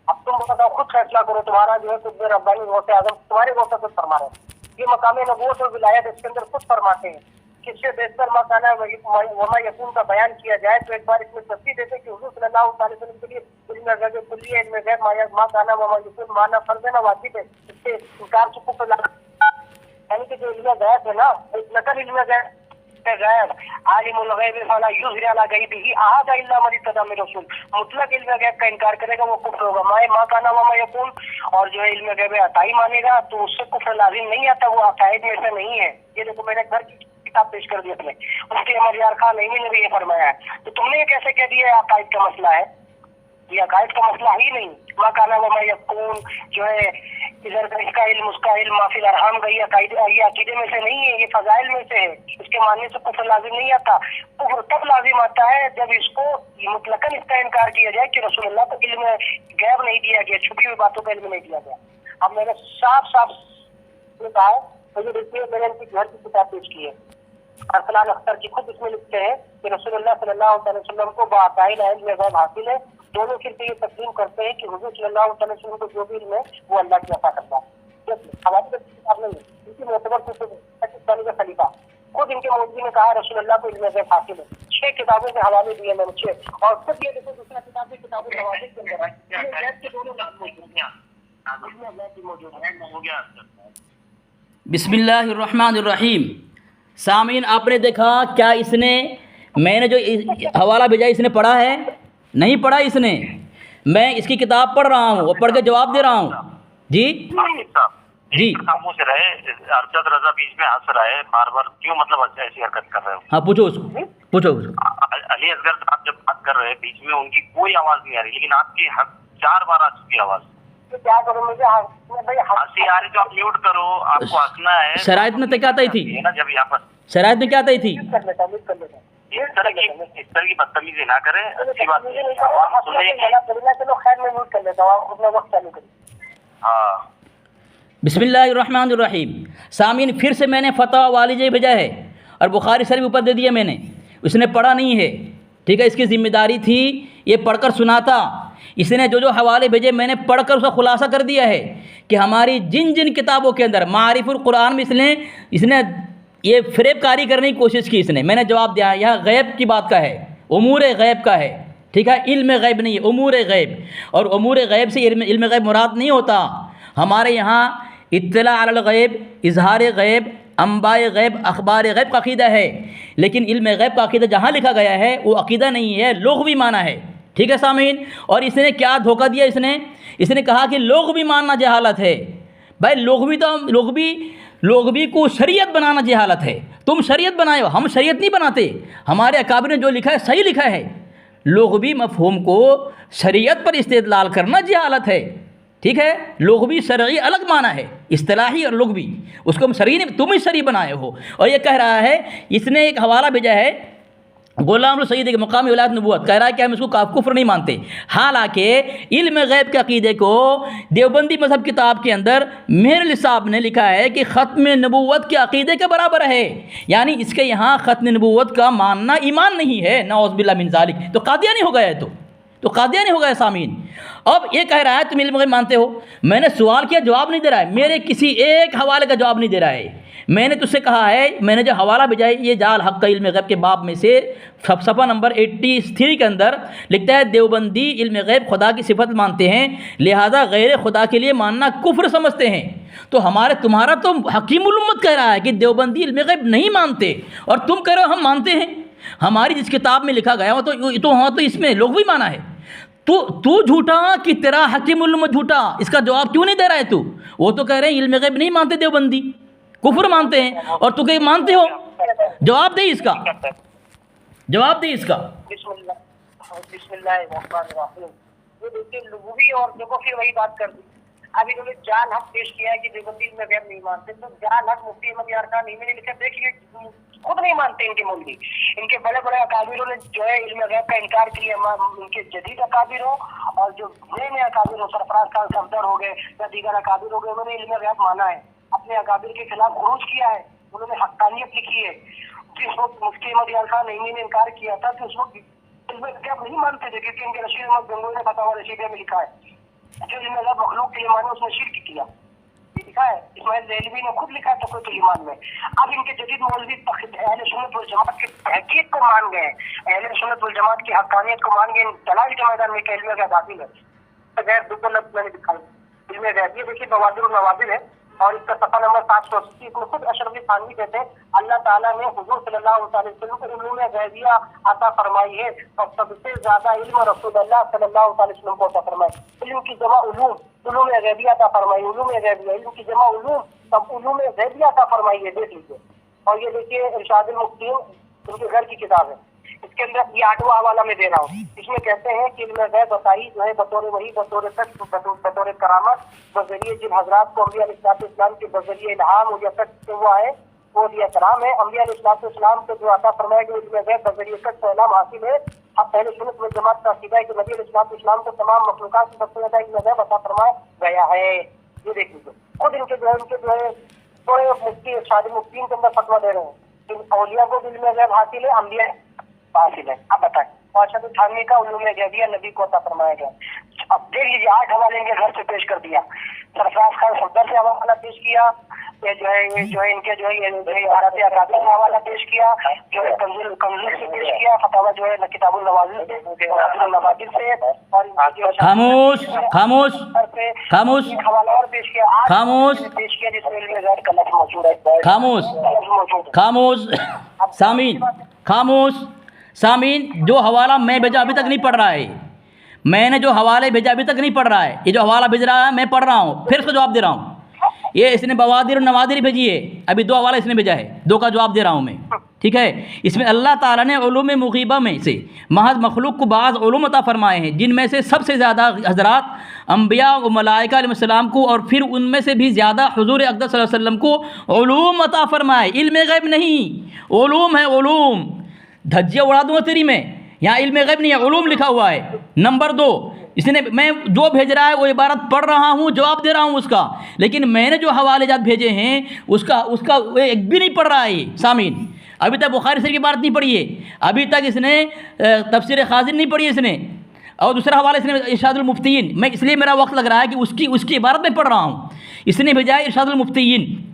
अब तुम बताओ, खुद फैसला करो, तुम्हारा जो है कुतुब रब्बानी गौसे आज़म तुम्हारे गौसे खुद फरमा रहे हैं। ये मकाम नबूवत और विलायत इसके अंदर खुद फरमाते हैं किससे बेहतर मकाना वमा यकून का बयान किया जाए तो एक बार इसमें तस्दीक देते कि हुज़ूर सल्लल्लाहु अलैहि वसल्लम के लिए इल्म गैब कुल्ली है, इल्म गैब मकाना वमा यकून माना फर्ज़ है ना वाजिब है। इनकार से कुफ्र यानी कि जो इल्म गैब है ना, एक नकल इल्म गैब आलिमुल गैब फला युज़हिर अला गैबिही अहादा इल्ला मन इत्तबा मिन रसूल, मुतलक इल्म गैब का इनकार करेगा वो कुफ्र होगा। मा काना व मा यकून, और जो है इल्म गैब अताई मानेगा तो उससे कुफ्र लाजिम नहीं आता, वो अकायद में से नहीं है। ये देखो मैंने घर की किताब पेश कर दी अपने, मुफ्ती अहमद यार खान नईमी ने भी ये फरमाया है। तो तुमने ये कैसे कह दिया अकायद का मसला है? ये अकायद का मसला ही नहीं। मा काना व मा यकून जो है इधर का इसका इल्म उसका इल्म माफिल अरहाम गई ये अकीदे में से नहीं है, ये फजाइल में से है। इसके मानने से कुफ्र लाजिम नहीं आता। कुफ्र तब लाजिम आता है जब इसको मुतलकन इसका इनकार किया जाए कि रसूलुल्लाह को इल्म गैब नहीं दिया गया, छुपी हुई बातों का इल्म नहीं दिया गया। अब मैंने साफ साफ कहा है, तो ये देखिए मैंने इनकी घर की किताब पेश की है। अरसलान अख्तर की खुद इसमें लिखते हैं कि रसूलुल्लाह सल्लल्लाहु अलैहि वसल्लम को बाकायदा इल्म गैब हासिल है। दोनों फिर ये तस्लीम करते हैं कि हुजूर सल्लल्लाहु अलैहि वसल्लम को जो भी इल्म है वो अल्लाह की अता करता है। हमारी किताब नहीं है, इनकी मोतबर पाकिस्तानी का खलीफा खुद इनके मौलवी ने कहा रसूलुल्लाह को इल्म गैब हासिल है। 6 किताबों के हवाले दिए मैंने 6, और खुद ये देखो दूसरा किताब की किताबों के हवाले के अंदर गैब के दोनों मौजूद है। बिस्मिल्लाहिर्रहमानिर्रहीम। सामीन आपने देखा क्या इसने, मैंने जो हवाला भेजा इसने पढ़ा है? नहीं पढ़ा इसने। मैं इसकी किताब पढ़ रहा हूँ और पढ़ के जवाब दे रहा हूँ। जी जी खामोश रहे, अरशद रजा बीच में हंस रहा है बार बार, क्यों मतलब ऐसी हरकत कर रहे हो? हाँ पूछो उसको, पूछो उसको। अली असगर साहब जब बात कर रहे हैं बीच में उनकी कोई आवाज नहीं आ रही, लेकिन आपकी 4 बार आ चुकी आवाज। तो क्या करूं मुझे हंसी आ रही तो आप म्यूट करो, आपको हंसना है। शराइत में तो क्या तय थी ना, जब यहाँ पर शराइत में क्या तय थी? कर लेता हूं इस तरह की बदतमीजी ना करें, अच्छी बात नहीं। चलो खैर मैं म्यूट कर लेता हूं, अपना वक्त चालू करिए। हाँ बिस्मिल्लाहिर्रहमानिर्रहीम। सामीन फिर से मैंने फतवा वालिजे भेजा है और बुखारी शरीफ ऊपर दे दिया मैंने, उसने पढ़ा नहीं है, ठीक है। इसकी ज़िम्मेदारी थी ये पढ़कर सुनाता। इसने जो जो हवाले भेजे मैंने पढ़कर उसका खुलासा कर दिया है कि हमारी जिन जिन किताबों के अंदर मारिफुल कुरान में इसने ये फ़रेबकारी करने की कोशिश की इसने, मैंने जवाब दिया यह गैब की बात का है, उमूर गैब का है, ठीक है। इल्म गैब नहीं है, उमूर गैब। और उमूर गैब से इल्म गैब मुराद नहीं होता। हमारे यहाँ इत्तला अलल गैब, इजहार गैब, अंबाए गैब, अखबार गैब का अक़ीदा है, लेकिन इल्म गैब का अक़ीदा जहाँ लिखा गया है वो अक़ीदा नहीं है, लुग़वी माना है, ठीक है सामीन। और इसने क्या धोखा दिया, इसने कहा कि लुग़वी मानना जहालत है। भाई लुग़वी को शरीयत बनाना जहालत है। तुम शरीयत बनाए हो, हम शरीयत नहीं बनाते। हमारे अकाबिर ने जो लिखा है सही लिखा है। लुग़वी मफ़हूम को शरीयत पर इस्तेदलाल करना जहालत है, ठीक है। लुग़वी शरई अलग माना है, इस्तिलाही और लुग़वी, उसको हम शरई नहीं, तुम ही शरई बनाए हो। और ये कह रहा है, इसने एक हवाला भेजा है गुलाम सईद के मकामी वलायत नबूवत, कह रहा है कि हम इसको कुफ्र नहीं मानते। हालांकि इल्म गैब के अक़ीदे को देवबंदी मज़हब किताब के अंदर मेहर साहब ने लिखा है कि ख़त्म नबूवत के अक़ीदे के बराबर है, यानी इसके यहाँ ख़त्म नबूवत का मानना ईमान नहीं है, नऊज़ बिल्लाह मिन ज़ालिक। तो कादियानी हो गया है, तो कादियानी हो गया सामीन। अब ये कह रहा है तुम इल्म गैब मानते हो। मैंने सवाल किया, जवाब नहीं दे रहा है, मेरे किसी एक हवाले का जवाब नहीं दे रहा है। मैंने तुझसे कहा है, मैंने जो हवाला भेजा है ये जाल हक़ का इल्म गैब के बाब में से सफ़ा नंबर 83 के अंदर लिखता है देवबंदी इल्म गैब खुदा की सिफत मानते हैं, लिहाजा गैर खुदा के लिए मानना कुफ्र समझते हैं। तो तुम्हारा तो हकीमुल उम्मत कह रहा है कि देवबंदी इल्म गैब नहीं मानते, और तुम कह रहे हो हम मानते हैं। हमारी जिस किताब में लिखा गया हो तो इसमें लुग़वी माना है। तू झूठा कि तेरा हकीमुल उम्मत झूठा, इसका जवाब क्यों नहीं दे रहा है तू? वो तो कह रहे हैं इल्म गैब नहीं मानते देवबंदी, कुफ्र मानते हैं, और तू कहीं मानते हो? जवाब दे इसका, जवाब दे इसका। बिस्मिल्लाहिर्रहमानिर्रहीम। ये देखिए लुग़वी, और देखो फिर वही बात कर दी। अभी इन्होंने जाल हक़ पेश किया है कि देवबंदी इल्म गैब नहीं मानते, तो जाल हक़ मुफ्ती अहमद यार खान नईमी ने लिखा, देखिए खुद नहीं मानते इनके मौलवी। इनके बड़े बड़े अकाबिरों ने जो है इल्म गैब का इनकार किया, उनके जदीद अकाबिर हो और जो नए अकाबिर हो, सरफराज खान सफदर हो गए या दीगर अकाबिर हो गए, उन्होंने इल्म गैब माना है, अपने अकाबिर के खिलाफ खुरूज किया है, उन्होंने हक़ानियत लिखी है। जिस वक्त मुफ्ती अहमद यार खान नईमी ने इनकार किया था कि उस वक्त इल्म गैब नहीं मानते थे, क्योंकि इनके रशीद अहमद गंगोई ने फतवा रशीदिया में लिखा है जो इल्म गैब मखलूक के लिए माने उसने शिर्क किया, लिखा है। इस्माइल देहलवी ने खुद लिखा है तक़वीयुल ईमान में। अब इनके जदीद मौलवी अहले सुन्नत वल जमात की तहकीक को मान गए, अहले सुन्नत वल जमात की हक़ानियत को मान गए, दलाइल के मैदान में इल्म गैब बातिल है, गैर दुगुना मैंने दिखाई। इल्म गैब, ये देखिए बवादिर और नवादिर है और इसका सफा नंबर 580। इसमें खुद अशरफ थानवी कहते हैं अल्लाह ताला ने हुजूर सल्लल्लाहु अलैहि वसल्लम को उलूम गैबिया अता फरमाई है और सबसे ज्यादा इल्म रसूलुल्लाह सल्लल्लाहु अलैहि वसल्लम को अता फरमाई। इल्म की जमा उलूम, उलूम गैबिया अता फरमाई, उलूम गैबिया, इल्म की जमा उलूम, तब उलूम गैबिया अता फरमाई है, देख लीजिए। और ये देखिए इरशादुल मुफ्तीन, उनके घर की किताब है, इसके अंदर ये 8वां हवाला में दे रहा हूँ। इसमें कहते हैं कि इल्म गैब बताई जो है बतौर वही, बतौर कश्फ, बतौर करामत, बजरिए जिन हजरात को अंबिया अलैहिस्सलाम के बजरिए इल्हाम या कश्फ हुआ है वो लिया कराम है। अंबिया अलैहिस्सलाम को जो अता फरमाया कि इल्म गैब बजरिए कश्फ इल्हाम हासिल है। अब पहले सुन्नत वल जमात का अकीदा है कि नबी अलैहिस्सलाम को तमाम मखलूकात से सबसे ज्यादा इल्म गैब अता फरमाया गया है। ये देख लीजिए, खुद इनके जो है थोड़े मुफ्ती शादी मुफ्तीन के अंदर फतवा दे रहे हैं कि औलिया को इल्म गैब हासिल है, अंबिया हासिल है। अब बताएं, अशरफ थानवी का उलूम गैबिया नबी को अता फरमाया गया। अब देख लीजिए, 8 हवाले इनके घर से पेश कर दिया। सरफराज खान सफदर से हवाला पेश किया, ये जो है इनके जो है भारत अकादमी से हवाला पेश किया, जो है कंजुल से पेश किया, फतावा जो है किताबुल नवाजिल से, और खामोश खामोश खामोश हवाला और पेश किया, खामोश पेश किया जिसमें इल्म गैब का लफ्ज़ मौजूद है। खामोश खामोश सामीन, खामोश सामीन। जो हवाला मैं भेजा अभी तक नहीं पढ़ रहा है, मैंने जो हवाले भेजा अभी तक नहीं पढ़ रहा है। ये जो हवाला भेज रहा है मैं पढ़ रहा हूँ, फिर उसका जवाब दे रहा हूँ। ये इसने बवादिर और नवादिर भेजी है, अभी 2 हवाला इसने भेजा है, 2 का जवाब दे रहा हूँ मैं, ठीक है। इसमें अल्लाह ताला ने उलूम मुग़ीबा में से महज मखलूक को बाज़ उलूम अता फ़रमाए हैं, जिनमें से सबसे ज़्यादा हज़रात अम्बिया व मलाइका अलैहिस्सलाम को, और फिर उनमें से भी ज़्यादा हुज़ूर अक़दस सल्लल्लाहु अलैहि वसल्लम को उलूम अता फ़रमाए। इल्म गैब नहीं, उलूम है, उलूम। धज्जियाँ उड़ा दूँगा तेरी मैं, यहाँ इल्म गैब नहीं है, उलूम लिखा हुआ है। नंबर 2, इसने मैं जो भेज रहा है वो इबारत पढ़ रहा हूँ, जवाब दे रहा हूँ उसका, लेकिन मैंने जो हवाले जात भेजे हैं उसका एक भी नहीं पढ़ रहा है सामीन। अभी तक बुखारी शरीफ की इबारत नहीं पढ़ी है, अभी तक इसने तफसीर खाज़िन नहीं पढ़ी है इसने, और दूसरा हवाला इसने इरशादुल मुफ्तीन, मैं इसलिए मेरा वक्त लग रहा है कि उसकी इबारत में पढ़ रहा हूँ। इसने भेजा है इरशादुल मुफ्तीन,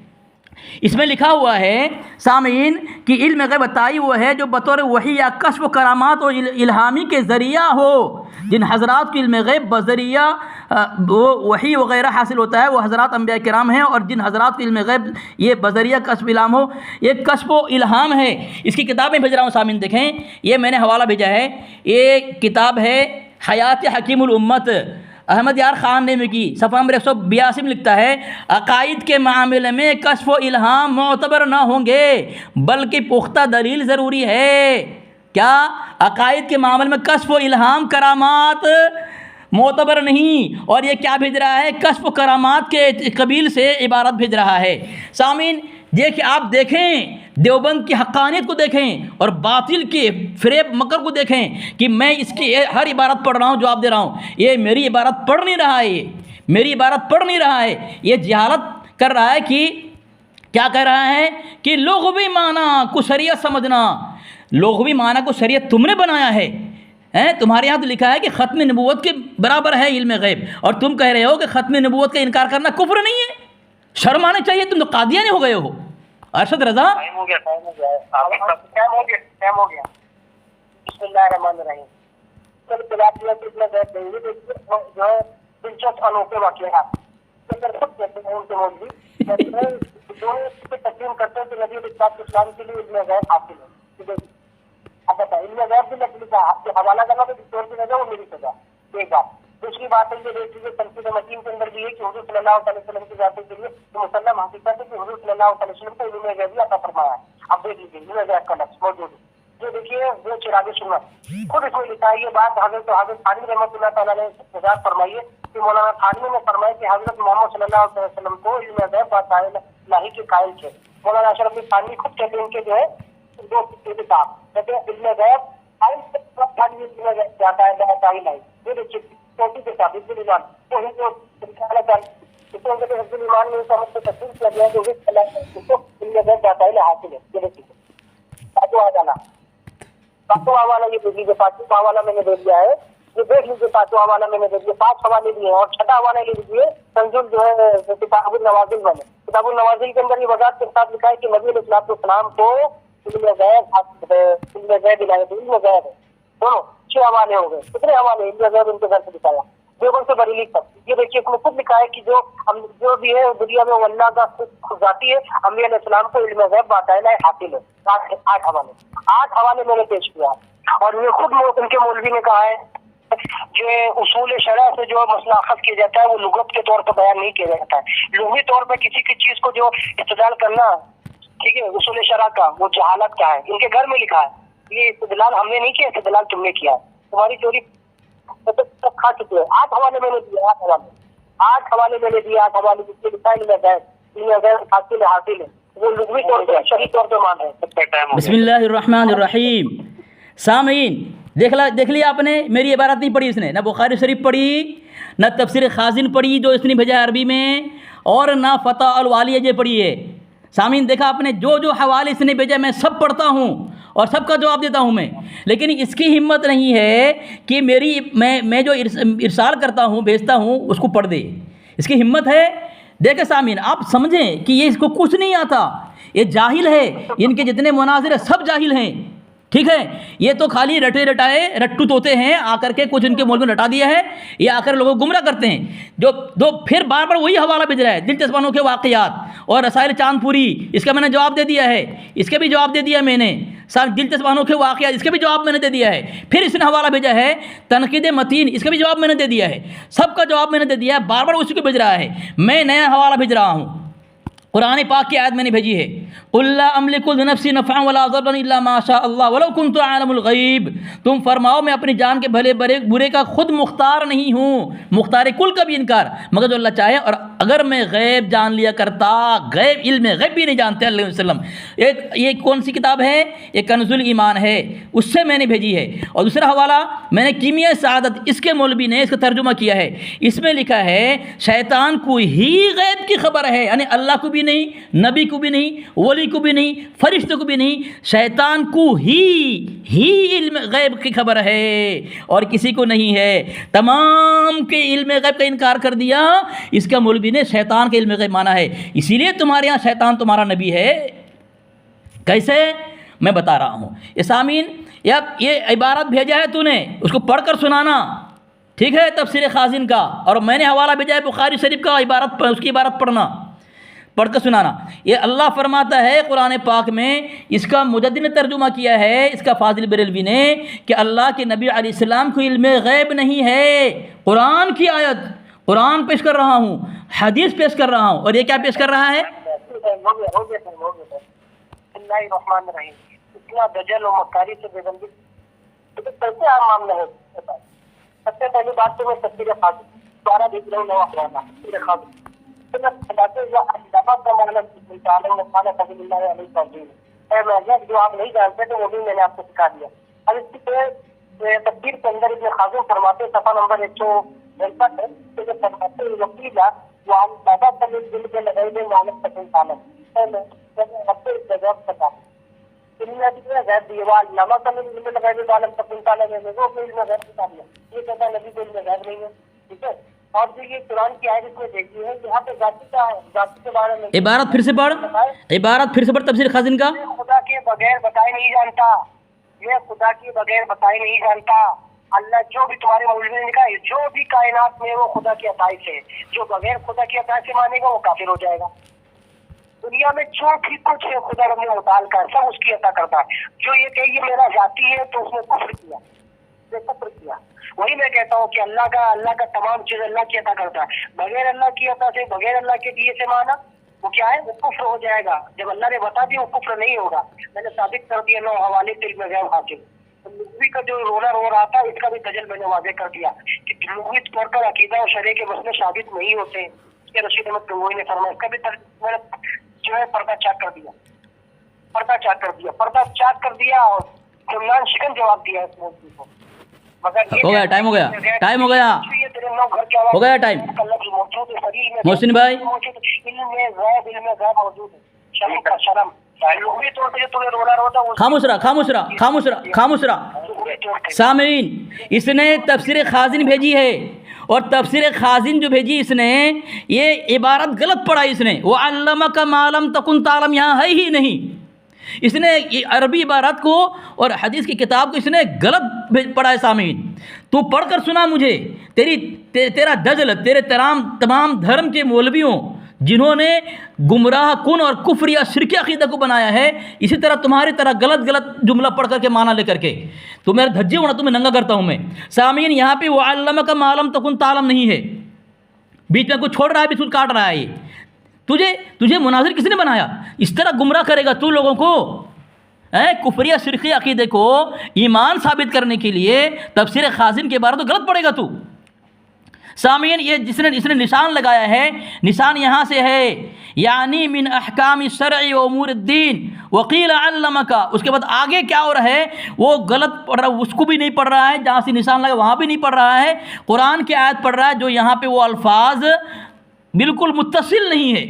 इसमें लिखा हुआ है सामीन कि इल्म गैब बताई वो है जो बतौर वही या कश्फ करामात और इल्हामी के ज़रिया हो। जिन हज़रात को इल्म गैब बज़रिया वो वही वगैरह हासिल होता है वो हज़रात अंबिया किराम हैं, और जिन हज़रात को इल्म गैब ये बज़रिया कश्फ इल्हाम हो, ये कश्फ व इल्हाम है। इसकी किताबें भेज रहा हूँ सामीन, देखें, ये मैंने हवाला भेजा है, ये किताब है हयात हकीमुल उम्मत, अहमद यार ख़ान नेमी की, सफ़ा नंबर 182 में लिखता है अकाइद के मामले में कश्फ व इल्हाम मोतबर ना होंगे बल्कि पुख्ता दलील ज़रूरी है। क्या? अकाइद के मामले में कश्फ व इल्हाम करामात मोतबर नहीं, और ये क्या भेज रहा है? कश्फ व करामात के कबील से इबारत भेज रहा है। सामीन देखिए, आप देखें देवबंद की हक़ानियत को देखें और बातिल के फ़रेब मकर को देखें कि मैं इसकी हर इबारत पढ़ रहा हूँ, जवाब दे रहा हूँ। ये मेरी इबारत पढ़ नहीं रहा है, मेरी इबारत पढ़ नहीं रहा है, ये जहालत कर रहा है कि क्या कह रहा है कि लुग़वी माना को शरीयत समझना। लुग़वी माना को शरीयत तुमने बनाया है, तुम्हारे यहाँ तो लिखा है कि ख़त्म नबूवत के बराबर है इल्म गैब, और तुम कह रहे हो कि ख़त्म नबूवत का इनकार करना कुफ्र नहीं है। शर्म आने चाहिए, तुम तो कादियानी हो गए हो। अरशद रज़ा, टाइम हो गया बिस्मिल्लाहिर्रहमानिर्रहीम। चल खिलाफिया कितना गैप देंगे, जो है दिलचस्प अनोखे वाक़यात तो कर सकते हैं उनके मौजूद जो तस्लीम करते हैं कि नबी इस्लाम के लिए इल्म गैब हासिल है। अब बताइए, इल्म गैब भी लिखा आपके हवाला करना तो डिस्टोर की नजर वो मेरी सजा। एक बात, दूसरी बात है ये देख लीजिए तनकीद मतीन के अंदर भी है कि हुजूर सल्लल्लाहु अलैहि वसल्लम की जात के लिए तो मुसल्लम हकीकत है कि हुजूर सल्लल्लाहु अलैहि वसल्लम को इल्म गैब अता फरमाया है। अब देख लीजिए इल्म गैब का लफ्ज़ मौजूद है, जो देखिए वो चिराग सुन्नत खुद इसमें लिखा है। ये बात हज़रत थानवी रहमतुल्लाह तआला ने इजाज़त फरमाई है कि मौलाना थानवी ने फरमाया कि हज़रत मोहम्मद सल्लल्लाहु अलैहि वसल्लम को इल्म गैब व लाही के कायल थे। मौलाना अशरफ थानवी खुद कहते हैं उनके जो है दो किताब कहते हैं इल्म गैब जाता है। ये देखिए चौथी किताब हिज़्बुल ईमान, तो ही जो इसको हिज़्बुल ईमान में समझ से तस्लीम किया गया जो इल्म गैब जाता है हासिल है। ये देखिए पाँचों हवाला ये देख लीजिए, पाँचों हवाला मैंने दे दिया है, ये देख लीजिए पाँचों हवाला मैंने दे दिया, 5 हवाले दिए और 6ठा हवाला ले लीजिए संजुल जो है किताबुल नवाजिल वाले। किताबुल नवाजिल के अंदर ये वजाहत के साथ लिखा है कि नबी अलैहिस्सलाम को इल्म गैब इल्म गैब है। दोनों 6 हवाले हो गए। कितने हवाले इल्म गैब उनके घर से दिखाया। देवबंद से बरेली तक। ये देखिए इसमें खुद लिखा है कि जो भी है दुनिया में वो अल्लाह का खुद जाती है, अंबिया अलैहिस्सलाम को इल्म गैब बाताना हासिल है। 8 हवाले मैंने पेश किया और ये खुद उनके मौलवी ने कहा है जो उसूल शरअ से जो मसला अखज़ किया जाता है वो लुगत के तौर पर बयान नहीं किया जाता है। लुग़वी तौर पर किसी की चीज को जो इस्तेदलाल करना, ठीक है, उसूल शरअ का वो जहालत का है। इनके घर में लिखा है ये इस्तेदलाल हमने नहीं किया, इस्तेदलाल तुमने किया है, तुम्हारी चोरी सब खा चुके हैं। 8 हवाले मैंने दिए, 8 हवाले मैंने दिए, 8 हवाले जिसके लिखाई में गए हासिल है वो लुग़वी तौर पर शरई तौर पर मान है। बिस्मिल्लाहिर्रहमानिर्रहीम। सामीन देख लिया आपने, मेरी इबारत नहीं पढ़ी इसने, ना बुखारी शरीफ पढ़ी, ना तफसीर खाजिन पढ़ी जो इसने भेजा अरबी में, और ना फतह अल वालिया जे पढ़ी है। सामीन देखा आपने, जो हवाले इसने भेजा मैं सब पढ़ता हूँ और सबका जवाब देता हूँ मैं, लेकिन इसकी हिम्मत नहीं है कि मैं जो इरसाल करता हूँ भेजता हूँ उसको पढ़ दे। इसकी हिम्मत है? देखे सामीन, आप समझें कि ये इसको कुछ नहीं आता, ये जाहिल है, इनके जितने मुनाजिर है सब जाहिल हैं, ठीक है। ये तो खाली रटे रटाए रट्टू तोते हैं, आकर के कुछ इनके मौलवी ने रटा दिया है, ये आकर लोगों को गुमराह करते हैं। जो फिर बार बार वही हवाला भेज रहा है, दिलचस्प अनोखे वाक़यात और रसाइल चांदपुरी, इसका मैंने जवाब दे दिया है, इसके भी जवाब दे दिया मैंने, साथ दिलचस्प अनोखे वाक़यात इसके भी जवाब मैंने दे दिया है। फिर इसने हवाला भेजा है तनकीद मतीन, इसका भी जवाब मैंने दे दिया है, सबका जवाब मैंने दे दिया है, बार बार उसी को भेज रहा है। मैं नया हवाला भेज रहा हूँ, कुरान पाक की आयत मैंने भेजी है, कुल ला अमलिकु लिनफ्सी नफ़अन वला ज़र्रन इल्ला मा शा अल्लाह वलौ कुन्तु आलमुल गैब। तुम फरमाओ मैं अपनी जान के भले बुरे का खुद मुख्तार नहीं हूँ, मुख्तार कुल का भी इनकार, मगर जो अल्लाह चाहे, और अगर मैं गैब जान लिया करता, गैब इल्म गैब भी नहीं जानते अल्लाह वसल्लम। ये कौन सी किताब है? ये कन्ज़ुल ईमान है, उससे मैंने भेजी है। और दूसरा हवाला मैंने कीमिया सआदत, इसके मौलवी ने इसका तर्जुमा किया है, इसमें लिखा है शैतान को ही गैब की खबर है, यानी अल्लाह को भी नहीं, नबी को भी नहीं, वली को भी नहीं, फरिश्ते को भी नहीं, शैतान को ही इल्म गैब की खबर है और किसी को नहीं है। तमाम के इल्म गैब का इनकार कर दिया, इसका मौलवी ने शैतान के इल्म गैब माना है, इसीलिए तुम्हारे यहाँ शैतान तुम्हारा नबी है। कैसे? मैं बता रहा हूँ। इसामीन, ये इबारत भेजा है तूने, उसको पढ़ कर सुनाना, ठीक है, तफसीर खाजिन का, और मैंने हवाला भेजा है बुखारी शरीफ का, उसकी इबारत पढ़ना, पढ़कर सुनाना। ये अल्लाह फरमाता है कुरान पाक में, इसका मुजद्दिद ने तर्जुमा किया है, इसका फाजिल बरेलवी ने, कि अल्लाह के नबी अलैहिस्सलाम को इल्म गैब नहीं है। कुरान की आयत, कुरान पेश कर रहा हूँ, हदीस पेश कर रहा हूँ, और ये क्या पेश कर रहा है? इतना दजल और मक्कारी से बेबंदी कैसे आम मामला है? सबसे पहली बात तो मैं तफसीर खाजिन द्वारा देख रहा हूँ, जो आप नहीं जानते थे वो भी मैंने आपको सिखा दिया। अब इसकी तफसीर के अंदर इब्न खाजिन फरमाते, सफा नंबर 163 है, तो जो फरमाते वकीला वो हम बाबा तमिल दिल के लगाई में मानव तकन सालम ये कहता नबी को इल्म गैब नहीं है, ठीक है। और जो ये कुरान की आयत इसमें देखी है, यहाँ पे जाति के बारे में इबारत फिर से पढ़, इबारत फिर से पढ़ तफसीर खाजिन का। खुदा के बगैर बताए नहीं जानता, ये खुदा के बगैर बताए नहीं जानता। अल्लाह जो भी तुम्हारे मौलवी ने कहा, जो भी कायनात में वो खुदा की अताई से, जो बगैर खुदा की अताई से मानेगा वो काफिर हो जाएगा। दुनिया में जो भी कुछ है खुदा रब ने मुताल का सब उसकी अता करता है। जो ये कहे ये मेरा जाती है तो उसने कुफ्र किया, कुफ्र किया। वही मैं कहता हूँ कि अल्लाह का तमाम चीज अल्लाह की अता करता है, बगैर अल्लाह की अता से, बगैर अल्लाह के दिए से माना वो क्या है? वो कुफ्र हो जाएगा। जब अल्लाह ने बता दिया वो कुफ्र नहीं होगा। मैंने साबित कर दिया 9 हवाले इल्म गैब हासिल। तो लुग़वी का जो रोना रो रहा था, इसका भी दजल मैंने वाज़ेह कर दिया कि लुग़वी तौर पर अकीदा और शरीय के मसले साबित नहीं होते। इसके रशीद अहमद गंगोही ने फरमाया, इसका भी मैंने जो है पर्दा चाक कर दिया, पर्दा चाक कर दिया और जुमलान शिकन जवाब दिया इस मौजूद को। हो गया टाइम, हो गया टाइम, हो गया टाइम। मोहसिन भाई, खामोश रहा। सामीन, इसने तफसीर खाजिन भेजी है, और तफसीर खाजिन जो भेजी इसने, ये इबारत गलत पढ़ा इसने। वो अल्लमा का मालम तकुन तालम यहाँ है ही नहीं। इसने अरबी इबारत को और हदीस की किताब को इसने गलत पढ़ा है। सामीन, तू पढ़ कर सुना मुझे, तेरा दजल, तेरे तमाम धर्म के मौलवियों जिन्होंने गुमराह कुन और कुफ्र या शिरकी अक़ीदा को बनाया है, इसी तरह तुम्हारी तरह गलत गलत जुमला पढ़ करके माना लेकर के तो मेरा धज्जी होना, तुम्हें नंगा करता हूँ मैं। सामीन, यहाँ पे वो अल्लमका मालम तकुन तालम नहीं है, बीच में कुछ छोड़ रहा है, बीच में काट रहा है। ये तुझे मुनाजिर किसने बनाया? इस तरह गुमराह करेगा तू लोगों को, कुफरिया शिरकी अक़ीदे को ईमान साबित करने के लिए तफसीर खाजिन के बारे तो गलत पड़ेगा तू। सामीन, ये जिसने निशान लगाया है, निशान यहाँ से है, यानी मिन अहकाम शरई व उमूर द्दीन वकील अल्लमका। उसके बाद आगे क्या हो रहा है, वो गलत पढ़ रहा है, उसको भी नहीं पढ़ रहा है, जहाँ से निशान लगा वहाँ भी नहीं पढ़ रहा है, कुरान की आयत पढ़ रहा है जो यहाँ पे वो अल्फाज बिल्कुल मुत्तसिल नहीं है।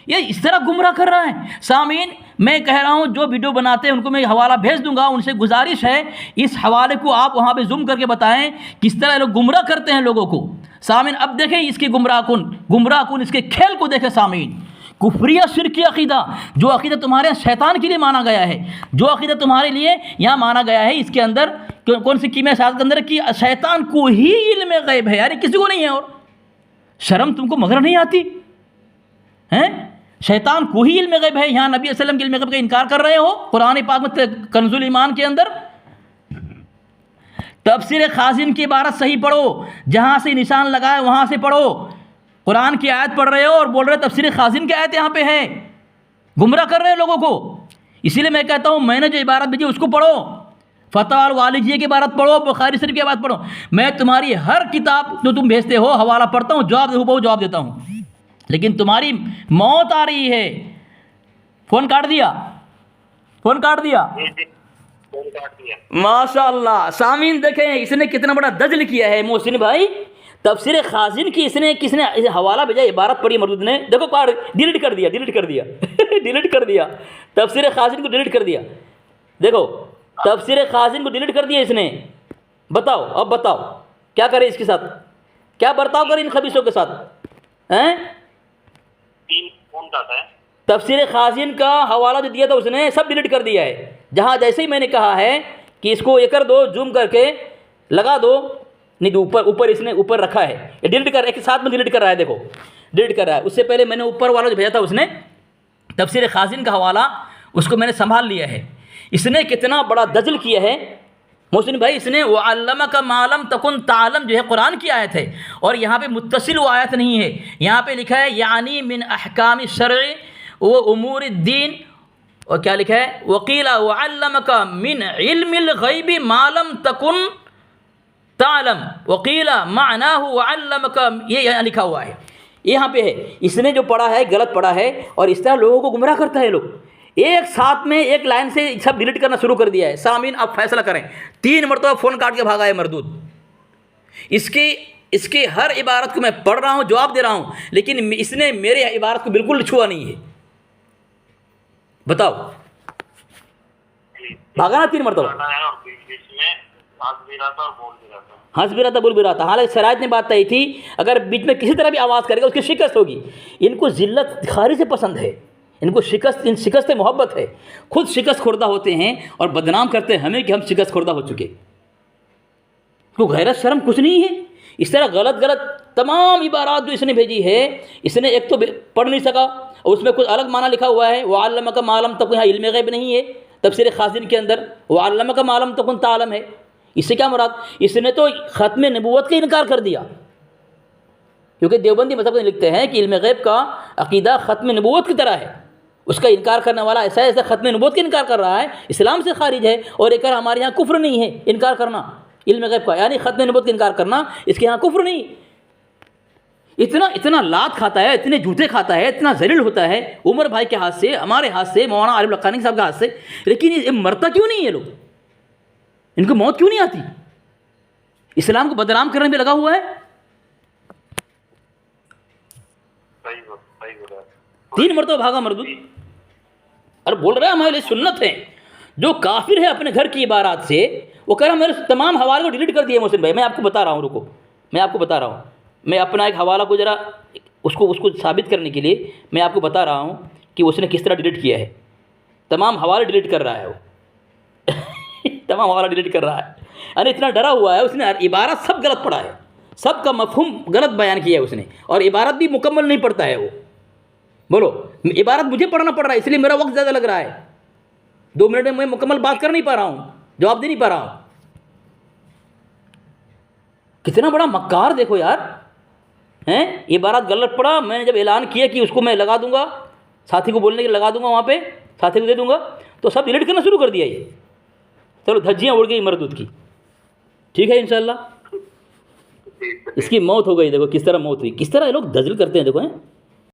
ये इस तरह गुमराह कर रहा है। सामीन, मैं कह रहा हूँ जो वीडियो बनाते हैं उनको मैं हवाला भेज दूंगा, उनसे गुजारिश है इस हवाले को आप वहाँ पे जूम करके बताएं किस तरह लोग गुमराह करते हैं लोगों को। सामीन, अब देखें इसकी गुमराह कुन इसके खेल को देखें। सामीन, कुफरिया शिरकी अक़ीदा, जो अक़ीदा तुम्हारे शैतान के लिए माना गया है, जो अक़ीदा तुम्हारे लिए यहाँ माना गया है, इसके अंदर कौन सी कीमिया साथ के अंदर कि शैतान को ही इल्म ग़ैब है। यार किसी को नहीं है, और शर्म तुमको मगर नहीं आती हैं? शैतान को ही इल्म ग़ैब है। यहाँ नबी वसल्लम के इल्म ग़ैब का इनकार कर रहे हो। कुरान पाक में कंजुल ईमान के अंदर तफसीर खाजिन की इबारत सही पढ़ो, जहाँ से निशान लगाए वहाँ से पढ़ो। कुरान की आयत पढ़ रहे हो और बोल रहे हो तफसीर खाजिन की आयत यहाँ पे है, गुमराह कर रहे हो लोगों को। इसीलिए मैं कहता हूँ मैंने जो इबारत भेजी उसको पढ़ो, फतवा और वालिजिया की इबारत पढ़ो, बुखारी शरीफ की बात पढ़ो। मैं तुम्हारी हर किताब जो तुम भेजते हो हवाला पढ़ता हूँ, जवाब देता हूँ, लेकिन तुम्हारी मौत आ रही है। फ़ोन काट दिया, फ़ोन काट दिया। माशाअल्लाह। सामीन देखें इसने कितना बड़ा दजल किया है मोहसिन भाई। तफसीर खाजिन की किसने हवाला भेजा, इबारत पढ़ी मरदूद ने, देखो डिलीट कर दिया डिलीट कर दिया तफसीर खाजिन को डिलीट कर दिया। देखो तफसीर खाजिन को डिलीट कर दिया इसने। बताओ, अब बताओ क्या करे इसके साथ, क्या बर्ताव करे इन खबीसों के साथ हैं? तफसीर खाजिन का हवाला जो दिया था उसने सब डिलीट कर दिया है। जहाँ जैसे ही मैंने कहा है कि इसको ये कर दो, जूम करके लगा दो, नहीं तो ऊपर इसने ऊपर रखा है, ये डिलीट कर, एक साथ में डिलीट कर रहा है। देखो डिलीट कर रहा है। उससे पहले मैंने ऊपर वाला जो भेजा था उसने तफसीर खाजिन का हवाला, उसको मैंने संभाल लिया है। इसने कितना बड़ा दजल किया है मोहसिन भाई। इसने वो अल्लमका मालम तकुन तालम जो है कुरान की आयत है, और यहाँ पे मुत्तसिल वो आयत नहीं है। यहाँ पे लिखा है यानी मिन अहकाम शरई व उमूर द्दीन, और क्या लिखा है वकीला व अल्लमका मिन इल्मिल ग़ैबि मालम तकुन तालम वकीला मानाहु व अल्लमका, ये यहाँ लिखा हुआ है, यहाँ पे है। इसने जो पढ़ा है गलत पढ़ा है, और इस तरह लोगों को गुमराह करता है। लोग एक साथ में एक लाइन से सब डिलीट करना शुरू कर दिया है। सामीन आप फैसला करें। 3 मरतबा फ़ोन काट के भागा है मरदूद। इसके हर इबारत को मैं पढ़ रहा हूँ, जवाब दे रहा हूँ, लेकिन इसने मेरे इबारत को बिल्कुल छुआ नहीं है। बताओ, भागा ना 3 मरतबा। हंस भी रहा था, बोल भी रहा था। हालांकि शरायत ने बात तय थी, अगर बीच में किसी तरह भी आवाज़ करेगा उसकी शिकस्त होगी। इनको जिल्लत खारी से पसंद है, इनको शिकस्त मोहब्बत है। खुद शिकस्त खुर्दा होते हैं और बदनाम करते हैं हमें कि हम शिकस्त खुर्दा हो चुके। तो गैरत शर्म कुछ नहीं है। इस तरह गलत तमाम इबारात जो इसने भेजी है, इसने एक तो पढ़ नहीं सका और उसमें कुछ अलग माना लिखा हुआ है। वह अल्लमका मालम तक यहाँ इल्म ग़ैब नहीं है। तफसीर खाजिन के अंदर वह अल्लमका मालम तकुन तालम है। इससे क्या मुराद? इसने तो ख़त्म नबूवत का इनकार कर दिया, क्योंकि देवबंदी मज़हब में लिखते हैं कि इल्म ग़ैब का अक़ीदा ख़त्म नबूवत की तरह है। उसका इनकार करने वाला ऐसा ख़त्म नबूवत का इनकार कर रहा है, इस्लाम से खारिज है। और एक हमारे यहाँ कुफ्र नहीं है इनकार करना इल्म ग़ैब का, यानी ख़त्म नबूवत का इनकार करना, इसके यहाँ कुफ्र नहीं। इतना लात खाता है, इतने जूते खाता है, इतना जलील होता है उमर भाई के हाथ से, हमारे हाथ से, मौलाना आरिफ लक्कानी साहब के हाथ से, लेकिन ये मरता क्यों नहीं है? लोग इनको मौत क्यों नहीं आती? इस्लाम को बदनाम करने में लगा हुआ है। 3 मरतबा भागा मरदूद। अरे बोल रहा है हमारे लिए सुन्नत है। जो काफिर है अपने घर की इबारात से, वो कह रहा मेरे तमाम हवाले को डिलीट कर दिए मोहसिन भाई। मैं आपको बता रहा हूँ, रुको, मैं आपको बता रहा हूँ। मैं अपना एक हवाला को ज़रा उसको साबित करने के लिए मैं आपको बता रहा हूँ कि उसने किस तरह डिलीट किया है। तमाम हवाले डिलीट कर रहा है वो तमाम हवाला डिलीट कर रहा है। अरे इतना डरा हुआ है, उसने इबारत सब गलत पढ़ा है, सबका मफहूम गलत बयान किया है उसने, और इबारत भी मुकम्मल नहीं पढ़ता है वो। बोलो, इबारत मुझे पढ़ना पड़ रहा है, इसलिए मेरा वक्त ज़्यादा लग रहा है। 2 मिनट में मैं मुकम्मल बात कर नहीं पा रहा हूँ, जवाब दे नहीं पा रहा हूँ। कितना बड़ा मक्कार देखो यार, हैं? इबारत गलत पढ़ा, मैंने जब ऐलान किया कि उसको मैं लगा दूंगा, साथी को बोलने के लगा दूंगा, वहाँ पे साथी को दे दूंगा, तो सब डिलीट करना शुरू कर दिया ये। चलो धज्जियाँ उड़ गई मरदूत की। ठीक है इंशाल्लाह। इसकी मौत हो गई, देखो किस तरह मौत हुई, किस तरह ये लोग दजल करते हैं, देखो हैं।